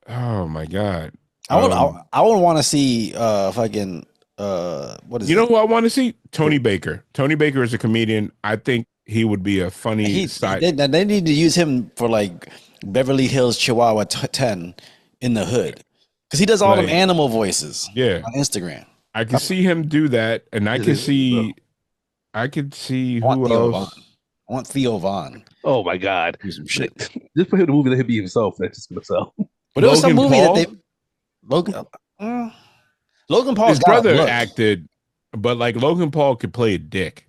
Speaker 4: Oh my god.
Speaker 3: I would want to see fucking what is
Speaker 4: You
Speaker 3: it?
Speaker 4: know who I want to see? Tony Baker. Tony Baker is a comedian. I think he would be a funny side.
Speaker 3: They need to use him for like Beverly Hills Chihuahua 10 in the hood because he does all them
Speaker 4: Like,
Speaker 3: animal voices.
Speaker 4: Yeah,
Speaker 3: On Instagram.
Speaker 4: I can see him do that, and I
Speaker 1: It
Speaker 4: can
Speaker 1: is,
Speaker 4: see, I could see
Speaker 3: I want
Speaker 4: who
Speaker 3: Theo
Speaker 4: else.
Speaker 3: Vaughn. I want Theo Vaughn.
Speaker 1: oh my god,
Speaker 3: Do some shit.
Speaker 1: just put him in the movie. Let him be himself. That's just gonna sell.
Speaker 3: But it was some
Speaker 4: Logan
Speaker 3: movie
Speaker 4: Paul?
Speaker 3: that they Logan Paul's
Speaker 4: His
Speaker 3: got a
Speaker 4: brother
Speaker 3: look.
Speaker 4: acted, but like Logan Paul could play a dick,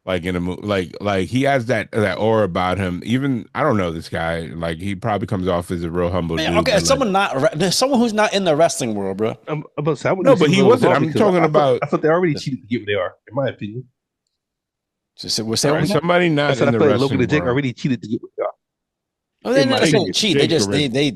Speaker 4: like in a movie, like he has that aura about him. Even I don't know this guy. Like he probably comes off as a real humble
Speaker 3: Man,
Speaker 4: dude.
Speaker 3: okay,
Speaker 4: but,
Speaker 3: someone who's not in the wrestling world, bro.
Speaker 1: I'm about to say, I wouldn't
Speaker 4: No,
Speaker 1: even
Speaker 4: but
Speaker 1: say
Speaker 4: he
Speaker 1: Logan
Speaker 4: wasn't.
Speaker 1: Paul
Speaker 4: I'm
Speaker 1: because
Speaker 4: talking about-
Speaker 1: I thought they already cheated to get where they are, in my opinion.
Speaker 3: Just we're
Speaker 4: like,
Speaker 3: saying
Speaker 4: somebody
Speaker 1: I
Speaker 4: not
Speaker 1: said
Speaker 4: in
Speaker 1: I
Speaker 4: the
Speaker 1: feel like Logan
Speaker 4: wrestling
Speaker 1: and Jake
Speaker 4: world.
Speaker 1: already cheated to get where they are.
Speaker 3: well, they
Speaker 1: in my
Speaker 3: never
Speaker 1: opinion.
Speaker 3: cheat. They
Speaker 4: Jake
Speaker 3: just
Speaker 4: already-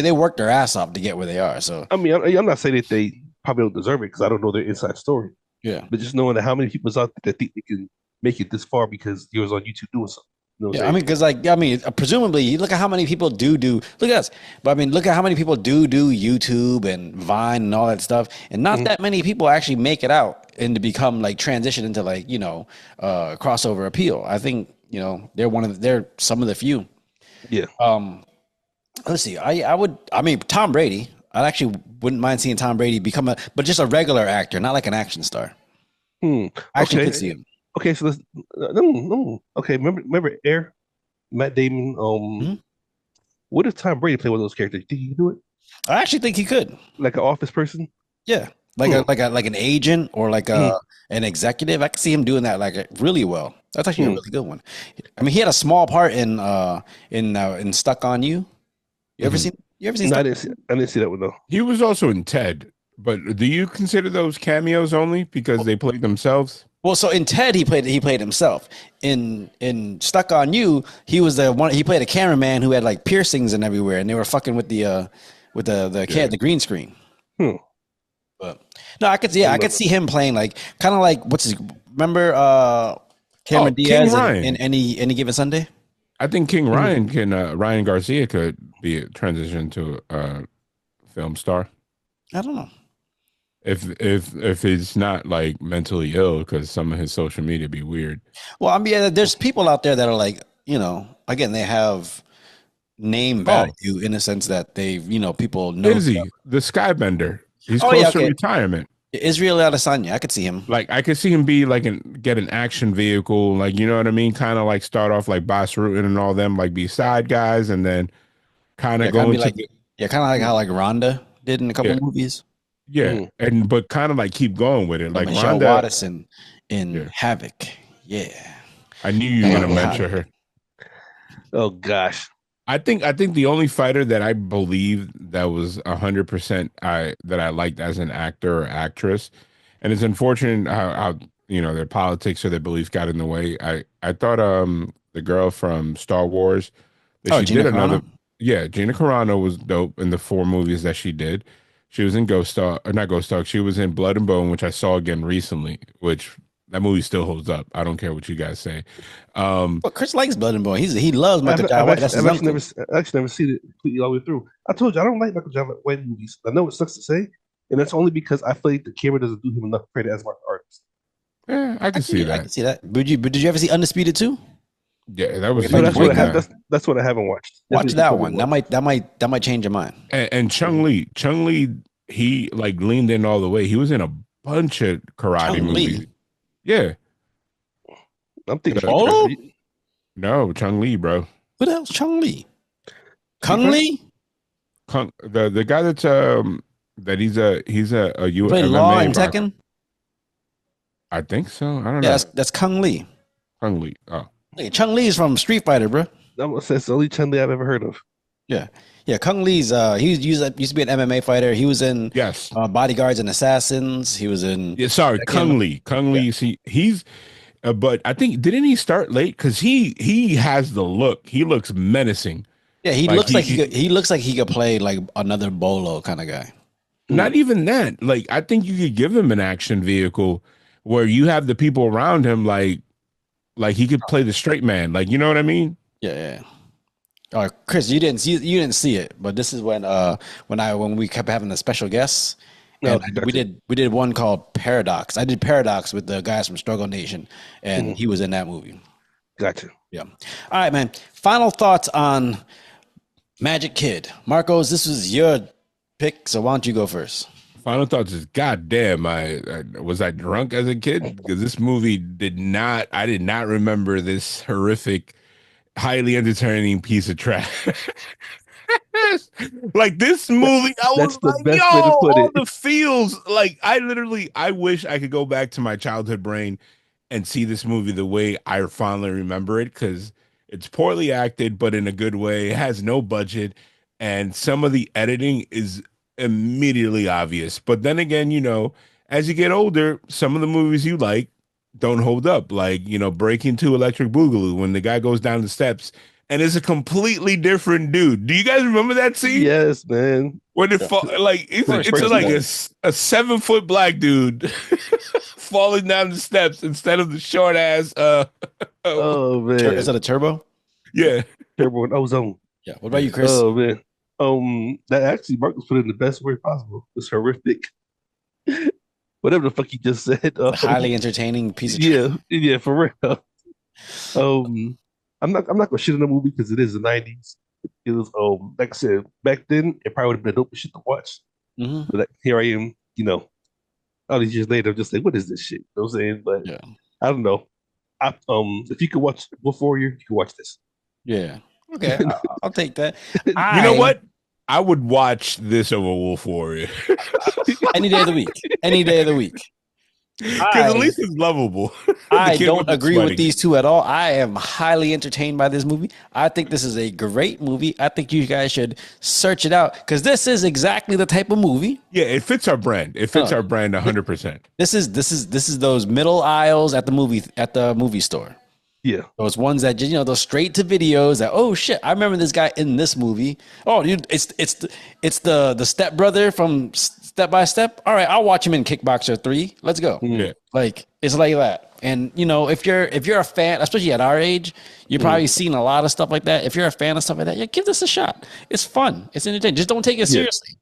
Speaker 3: they worked their ass off to get where they are. So
Speaker 1: I mean, I'm not saying that they probably don't deserve it because I don't know their inside story.
Speaker 3: yeah.
Speaker 1: But just knowing that how many people's out there that think they can make it this far because you was on YouTube doing something. You know what
Speaker 3: Yeah,
Speaker 1: I'm
Speaker 3: I mean, because presumably, you look at how many people do. Look at us, but I mean, look at how many people do YouTube and Vine and all that stuff, and not that many people actually make it out and to become like transition into like crossover appeal. I think they're some of the few.
Speaker 1: Yeah.
Speaker 3: Let's see. I mean, Tom Brady. I actually wouldn't mind seeing Tom Brady become but just a regular actor, not like an action star. I actually could see him.
Speaker 1: Okay, so let's no. Okay, remember Air, Matt Damon. What if Tom Brady play one of those characters? Do you do it
Speaker 3: I actually think he could.
Speaker 1: like an office person?
Speaker 3: Yeah, like an agent or like an executive. I could see him doing that like really well. That's actually a really good one. I mean, he had a small part in Stuck on You. You ever seen? You ever seen?
Speaker 1: No, I
Speaker 3: Stuck?
Speaker 1: didn't see that one though.
Speaker 4: He was also in Ted. But do you consider those cameos only because they played themselves?
Speaker 3: Well, so in Ted, he played himself. In Stuck on You, he was the one. He played a cameraman who had like piercings and everywhere, and they were fucking with the green screen. But no, I could see him playing like kind of like remember Cameron Diaz in any given Sunday.
Speaker 4: I think King Ryan can Ryan Garcia could be a transition to a film star.
Speaker 3: I don't know.
Speaker 4: If he's not like mentally ill, because some of his social media be weird.
Speaker 3: Well, I mean, there's people out there that are like, again, they have name value in the sense that people know.
Speaker 4: Izzy, the Skybender, he's
Speaker 3: Oh,
Speaker 4: close
Speaker 3: yeah,
Speaker 4: to
Speaker 3: okay.
Speaker 4: retirement.
Speaker 3: Israel Adesanya, I could see him.
Speaker 4: Like I could see him be like get an action vehicle, like you know what I mean, kind of like start off like Boss Rutan and all them, like be side guys, and then kind of go into
Speaker 3: kind of like how like Rhonda did in a couple movies.
Speaker 4: Yeah, but kind of like keep going with it, like
Speaker 3: Michelle
Speaker 4: Rhonda
Speaker 3: Watterson in Havoc. Yeah,
Speaker 4: I knew you were gonna mention her.
Speaker 1: Oh gosh.
Speaker 4: I think the only fighter that I believe that was 100% that I liked as an actor or actress, and it's unfortunate how their politics or their beliefs got in the way. I thought the girl from Star Wars that
Speaker 3: Oh,
Speaker 4: she
Speaker 3: Gina
Speaker 4: did another.
Speaker 3: Carano?
Speaker 4: Yeah, Gina Carano was dope in the 4 movies that she did. She was in Ghost Dog, or not Ghost Dog. She was in Blood and Bone, which I saw again recently, which that movie still holds up. I don't care what you guys say.
Speaker 3: Well, Chris likes Blood and Bone. He loves Michael Jai
Speaker 1: I've
Speaker 3: White. That's
Speaker 1: actually,
Speaker 3: his
Speaker 1: I've actually
Speaker 3: uncle.
Speaker 1: never seen it completely all the way through. I told you I don't like Michael John White movies. I know it sucks to say, and that's only because I feel like the camera doesn't do him enough credit as martial artist.
Speaker 4: Yeah, I can see
Speaker 3: I
Speaker 4: that.
Speaker 3: can see that. But did you ever see Undisputed 2?
Speaker 4: Yeah, that was
Speaker 3: No,
Speaker 1: That's what I have.
Speaker 4: yeah.
Speaker 1: That's what I haven't watched.
Speaker 3: Watch
Speaker 1: Definitely
Speaker 3: that
Speaker 1: should
Speaker 3: one.
Speaker 1: watch.
Speaker 3: That might change your mind.
Speaker 4: And Chung Lee, he like leaned in all the way. He was in a bunch of karate
Speaker 3: Chung
Speaker 4: movies.
Speaker 3: Lee?
Speaker 4: Yeah,
Speaker 1: I'm thinking.
Speaker 3: Bolo?
Speaker 4: no, Chung Lee, bro.
Speaker 3: Who the hell's Chung Lee? Kung Lee?
Speaker 4: The guy that's that he's a
Speaker 3: You play Law in Tekken?
Speaker 4: I think so. I don't
Speaker 3: Yeah,
Speaker 4: know.
Speaker 3: that's Kung Lee.
Speaker 4: Chung Lee. Oh,
Speaker 3: Hey, Chung Lee is from Street Fighter, bro.
Speaker 1: That's the only Chun Li I've ever heard of.
Speaker 3: Yeah. Kung Lee's he used to be an MMA fighter. He was in
Speaker 4: yes.
Speaker 3: Bodyguards and Assassins. He was in
Speaker 4: Yeah, sorry, Kung Lee.
Speaker 3: Yeah.
Speaker 4: See, he's but I think didn't he start late? Because he has the look. He looks menacing.
Speaker 3: Yeah, he looks like he looks like he could play like another Bolo kind of guy.
Speaker 4: Not even that. Like, I think you could give him an action vehicle where you have the people around him, like he could play the straight man. Like, you know what I mean?
Speaker 3: Yeah. Chris, you didn't see it, but this is when we kept having the special guests. And we did one called Paradox. I did Paradox with the guys from Struggle Nation, and he was in that movie.
Speaker 1: Gotcha.
Speaker 3: Yeah. All right, man. Final thoughts on Magic Kid. Marcos, this was your pick, so why don't you go first?
Speaker 4: Final thoughts is, goddamn, I was I drunk as a kid? Because this movie I did not remember this horrific, highly entertaining piece of trash. Like this movie, I
Speaker 1: That's
Speaker 4: was
Speaker 1: the
Speaker 4: like,
Speaker 1: best
Speaker 4: yo,
Speaker 1: way to put
Speaker 4: all
Speaker 1: it.
Speaker 4: the feels. Like I wish I could go back to my childhood brain and see this movie the way I fondly remember it, because it's poorly acted, but in a good way. It has no budget, and some of the editing is immediately obvious. But then again, as you get older, some of the movies you like don't hold up. Like, Breaking 2 Electric Boogaloo, when the guy goes down the steps and it's a completely different dude. Do you guys remember that scene?
Speaker 1: Yes, man.
Speaker 4: When it it's like a 7-foot black dude falling down the steps instead of the short ass.
Speaker 1: Oh man,
Speaker 3: Is that a turbo?
Speaker 4: Yeah,
Speaker 1: Turbo and Ozone.
Speaker 3: Yeah. What about you, Chris?
Speaker 1: Oh man, that actually Marcus put it in the best way possible. It's horrific. Whatever the fuck he just said.
Speaker 3: A highly entertaining piece of
Speaker 1: yeah, for real. I'm not gonna shit on the movie because it is the '90s. It was like I said, back then it probably would have been dope shit to watch.
Speaker 3: Mm-hmm.
Speaker 1: But here I am, all these years later, I'm just like, what is this shit? You know what I'm saying? But
Speaker 3: Yeah.
Speaker 1: I don't know. If you could watch Wolf Warrior, you could watch this.
Speaker 3: Yeah. Okay, I'll take that.
Speaker 4: You know what? I would watch this over Wolf Warrior.
Speaker 3: Any day of the week. Any day of the week.
Speaker 4: Because at least it's lovable.
Speaker 3: I don't agree with these two at all. I am highly entertained by this movie. I think this is a great movie. I think you guys should search it out because this is exactly the type of movie.
Speaker 4: Yeah, it fits our brand. It fits our brand 100%.
Speaker 3: This is those middle aisles at the movie store.
Speaker 1: Yeah,
Speaker 3: those ones that just those straight to videos that, oh shit, I remember this guy in this movie. Oh, dude, it's the step brother from Step by Step. All right, I'll watch him in Kickboxer 3. Let's go.
Speaker 4: Yeah.
Speaker 3: Like it's like that. And if you're a fan, especially at our age, you've probably seen a lot of stuff like that. If you're a fan of stuff like that, yeah, give this a shot. It's fun. It's entertaining. Just don't take it seriously.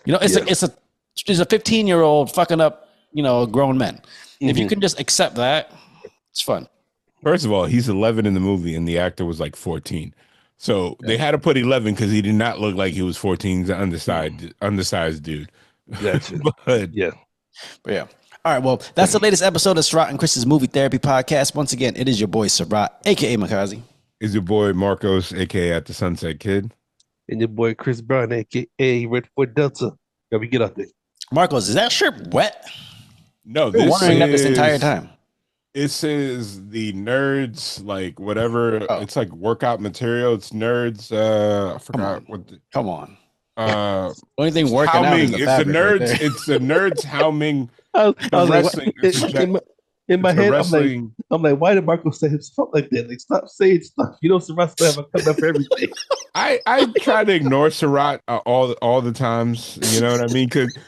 Speaker 3: It's a 15-year-old fucking up, grown men. If you can just accept that, it's fun.
Speaker 4: First of all, he's 11 in the movie, and the actor was like 14. So they had to put 11 because he did not look like he was 14. He's an undersized dude.
Speaker 1: Gotcha.
Speaker 4: But
Speaker 1: yeah.
Speaker 3: All right. Well, that's the latest episode of Sarat and Chris's Movie Therapy Podcast. Once again, it is your boy Sarat, aka Makazi.
Speaker 4: Is your boy Marcos, aka at the Sunset Kid,
Speaker 1: and your boy Chris Brown, aka Red Fort Delta. Gotta we get out there.
Speaker 3: Marcos, is that shirt wet?
Speaker 4: No,
Speaker 3: I've been wondering that this entire time.
Speaker 4: It says the nerds, like whatever. It's like workout material. It's nerds. I forgot what.
Speaker 3: Come on. Only thing working out is
Speaker 4: Haoming.
Speaker 3: the
Speaker 4: It's the
Speaker 3: fabric right
Speaker 4: nerds.
Speaker 3: there.
Speaker 4: It's the nerds Haoming
Speaker 1: I
Speaker 4: the
Speaker 1: was like,
Speaker 4: wrestling. It's a
Speaker 1: in my
Speaker 4: it's a
Speaker 1: head,
Speaker 4: wrestling.
Speaker 1: I'm like, why did Marco say himself like that? Like, stop saying stuff. You know, Surratt's have a comeback for everything.
Speaker 4: I try to ignore Surratt all the times. You know what I mean? Because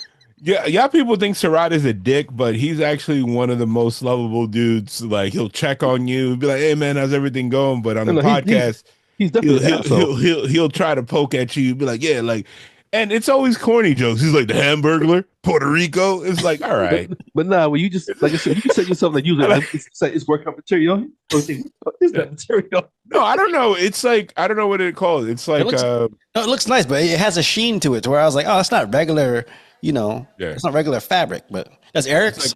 Speaker 4: yeah, people think Surratt is a dick, but he's actually one of the most lovable dudes. Like he'll check on you, be like, "Hey man, how's everything going?" But on the
Speaker 1: No,
Speaker 4: podcast,
Speaker 1: he's definitely an asshole.
Speaker 4: he'll try to poke at you, be like, "Yeah, like," and it's always corny jokes. He's like the Hamburglar, Puerto Rico. It's like, all right,
Speaker 1: But nah, when you just like I said, you say yourself like usually like, it's workout material. Don't think, what is that material?
Speaker 4: no, I don't know. It's like I don't know what it called. It's like
Speaker 3: No, it looks nice, but it has a sheen to it to where I was like, oh, it's not regular, it's not regular fabric, but that's Eric's.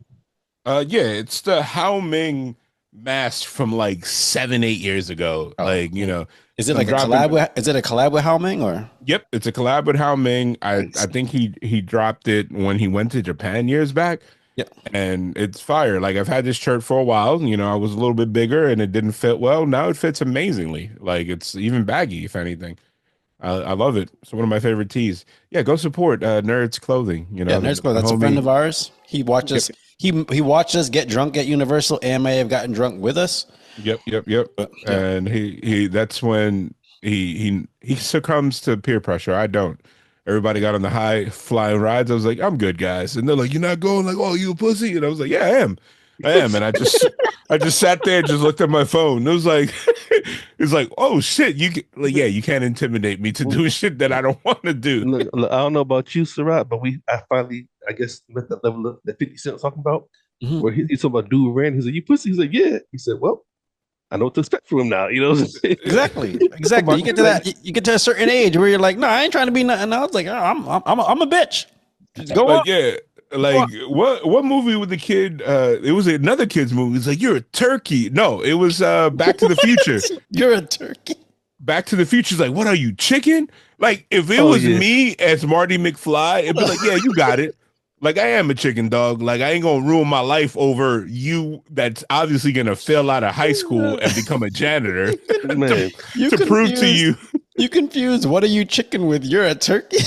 Speaker 4: yeah, it's the Haoming mask from like 7-8 years ago.
Speaker 3: Oh.
Speaker 4: Like, you know,
Speaker 3: Is it like a collab with? Is it a collab with Haoming or?
Speaker 4: Yep, it's a collab with Haoming. I think he dropped it when he went to Japan years back.
Speaker 3: Yep,
Speaker 4: and it's fire. Like I've had this shirt for a while. You know, I was a little bit bigger and it didn't fit well. Now it fits amazingly. Like it's even baggy, if anything. I love it. It's one of my favorite tees. Yeah, go support Nerds Clothing. You know,
Speaker 3: Nerds Clothing. That's a friend of ours. He watched us. He watched us get drunk at Universal and may have gotten drunk with us.
Speaker 4: Yep. And he that's when he succumbs to peer pressure. I don't. Everybody got on the high flying rides. I was like, I'm good, guys. And they're like, you're not going? Like, oh, you a pussy? And I was like, yeah, I am. And I just sat there and just looked at my phone. It was like, it's like, oh shit, you can't intimidate me to do shit that I don't want to do.
Speaker 1: Look, I don't know about you, Surratt, but I finally, I guess, met that level that 50 Cent was talking about, where he's talking about dude ran. He's like, you pussy? He's like, yeah. He said, well, I know what to expect from him now. You know,
Speaker 3: exactly. You get to that, you get to a certain age where you're like, no, I ain't trying to be nothing. I was like, oh, I'm a bitch. Go on.
Speaker 4: Yeah. Like what movie with the kid? It was another kid's movie. It's like you're a turkey. No, it was Back to the Future.
Speaker 3: You're a turkey.
Speaker 4: Back to the Future is like, what are you, chicken? Like if it was me as Marty McFly, it'd be like, yeah, you got it. Like I am a chicken dog. Like I ain't gonna ruin my life over you. That's obviously gonna fail out of high school and become a janitor to prove to you.
Speaker 3: You confused. What are you chicken with? You're a turkey.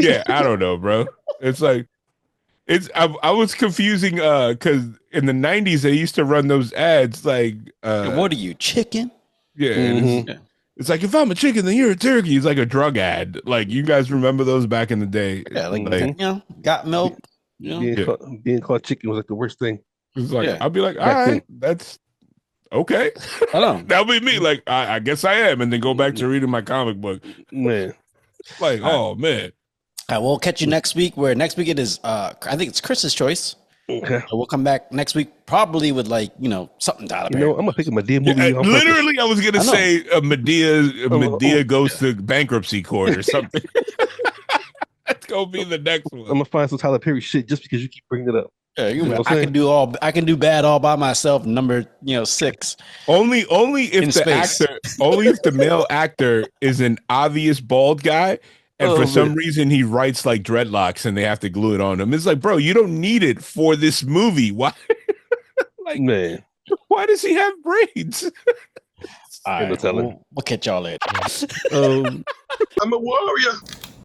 Speaker 4: Yeah, I don't know, bro. It's like. I was confusing because in the 90s they used to run those ads like
Speaker 3: what are you, chicken?
Speaker 4: Yeah, it's like if I'm a chicken then you're a turkey. It's like a drug ad. Like you guys remember those back in the day?
Speaker 3: Yeah, like got milk.
Speaker 1: Being called chicken was like the worst thing.
Speaker 4: It's like I'll be like, all right, that's okay.
Speaker 3: I know.
Speaker 4: That'll be me. Like I guess I am, and then go back to reading my comic book.
Speaker 1: Man,
Speaker 4: like oh man.
Speaker 3: We'll catch you next week. Where next week it is, I think it's Chris's choice. Okay. We'll come back next week probably with something Tyler Perry.
Speaker 1: I'm gonna pick a Madea movie.
Speaker 4: Literally, I was gonna say Madea goes to bankruptcy court or something. That's gonna be the next one.
Speaker 1: I'm gonna find some Tyler Perry shit just because you keep bringing it up.
Speaker 3: Yeah, I can do bad all by myself. Number 6.
Speaker 4: Only if the male actor is an obvious bald guy. And for some reason, he writes like dreadlocks and they have to glue it on him. It's like, bro, you don't need it for this movie. Why?
Speaker 1: Man,
Speaker 4: why does he have braids?
Speaker 3: All right, we'll catch y'all later.
Speaker 1: I'm a warrior.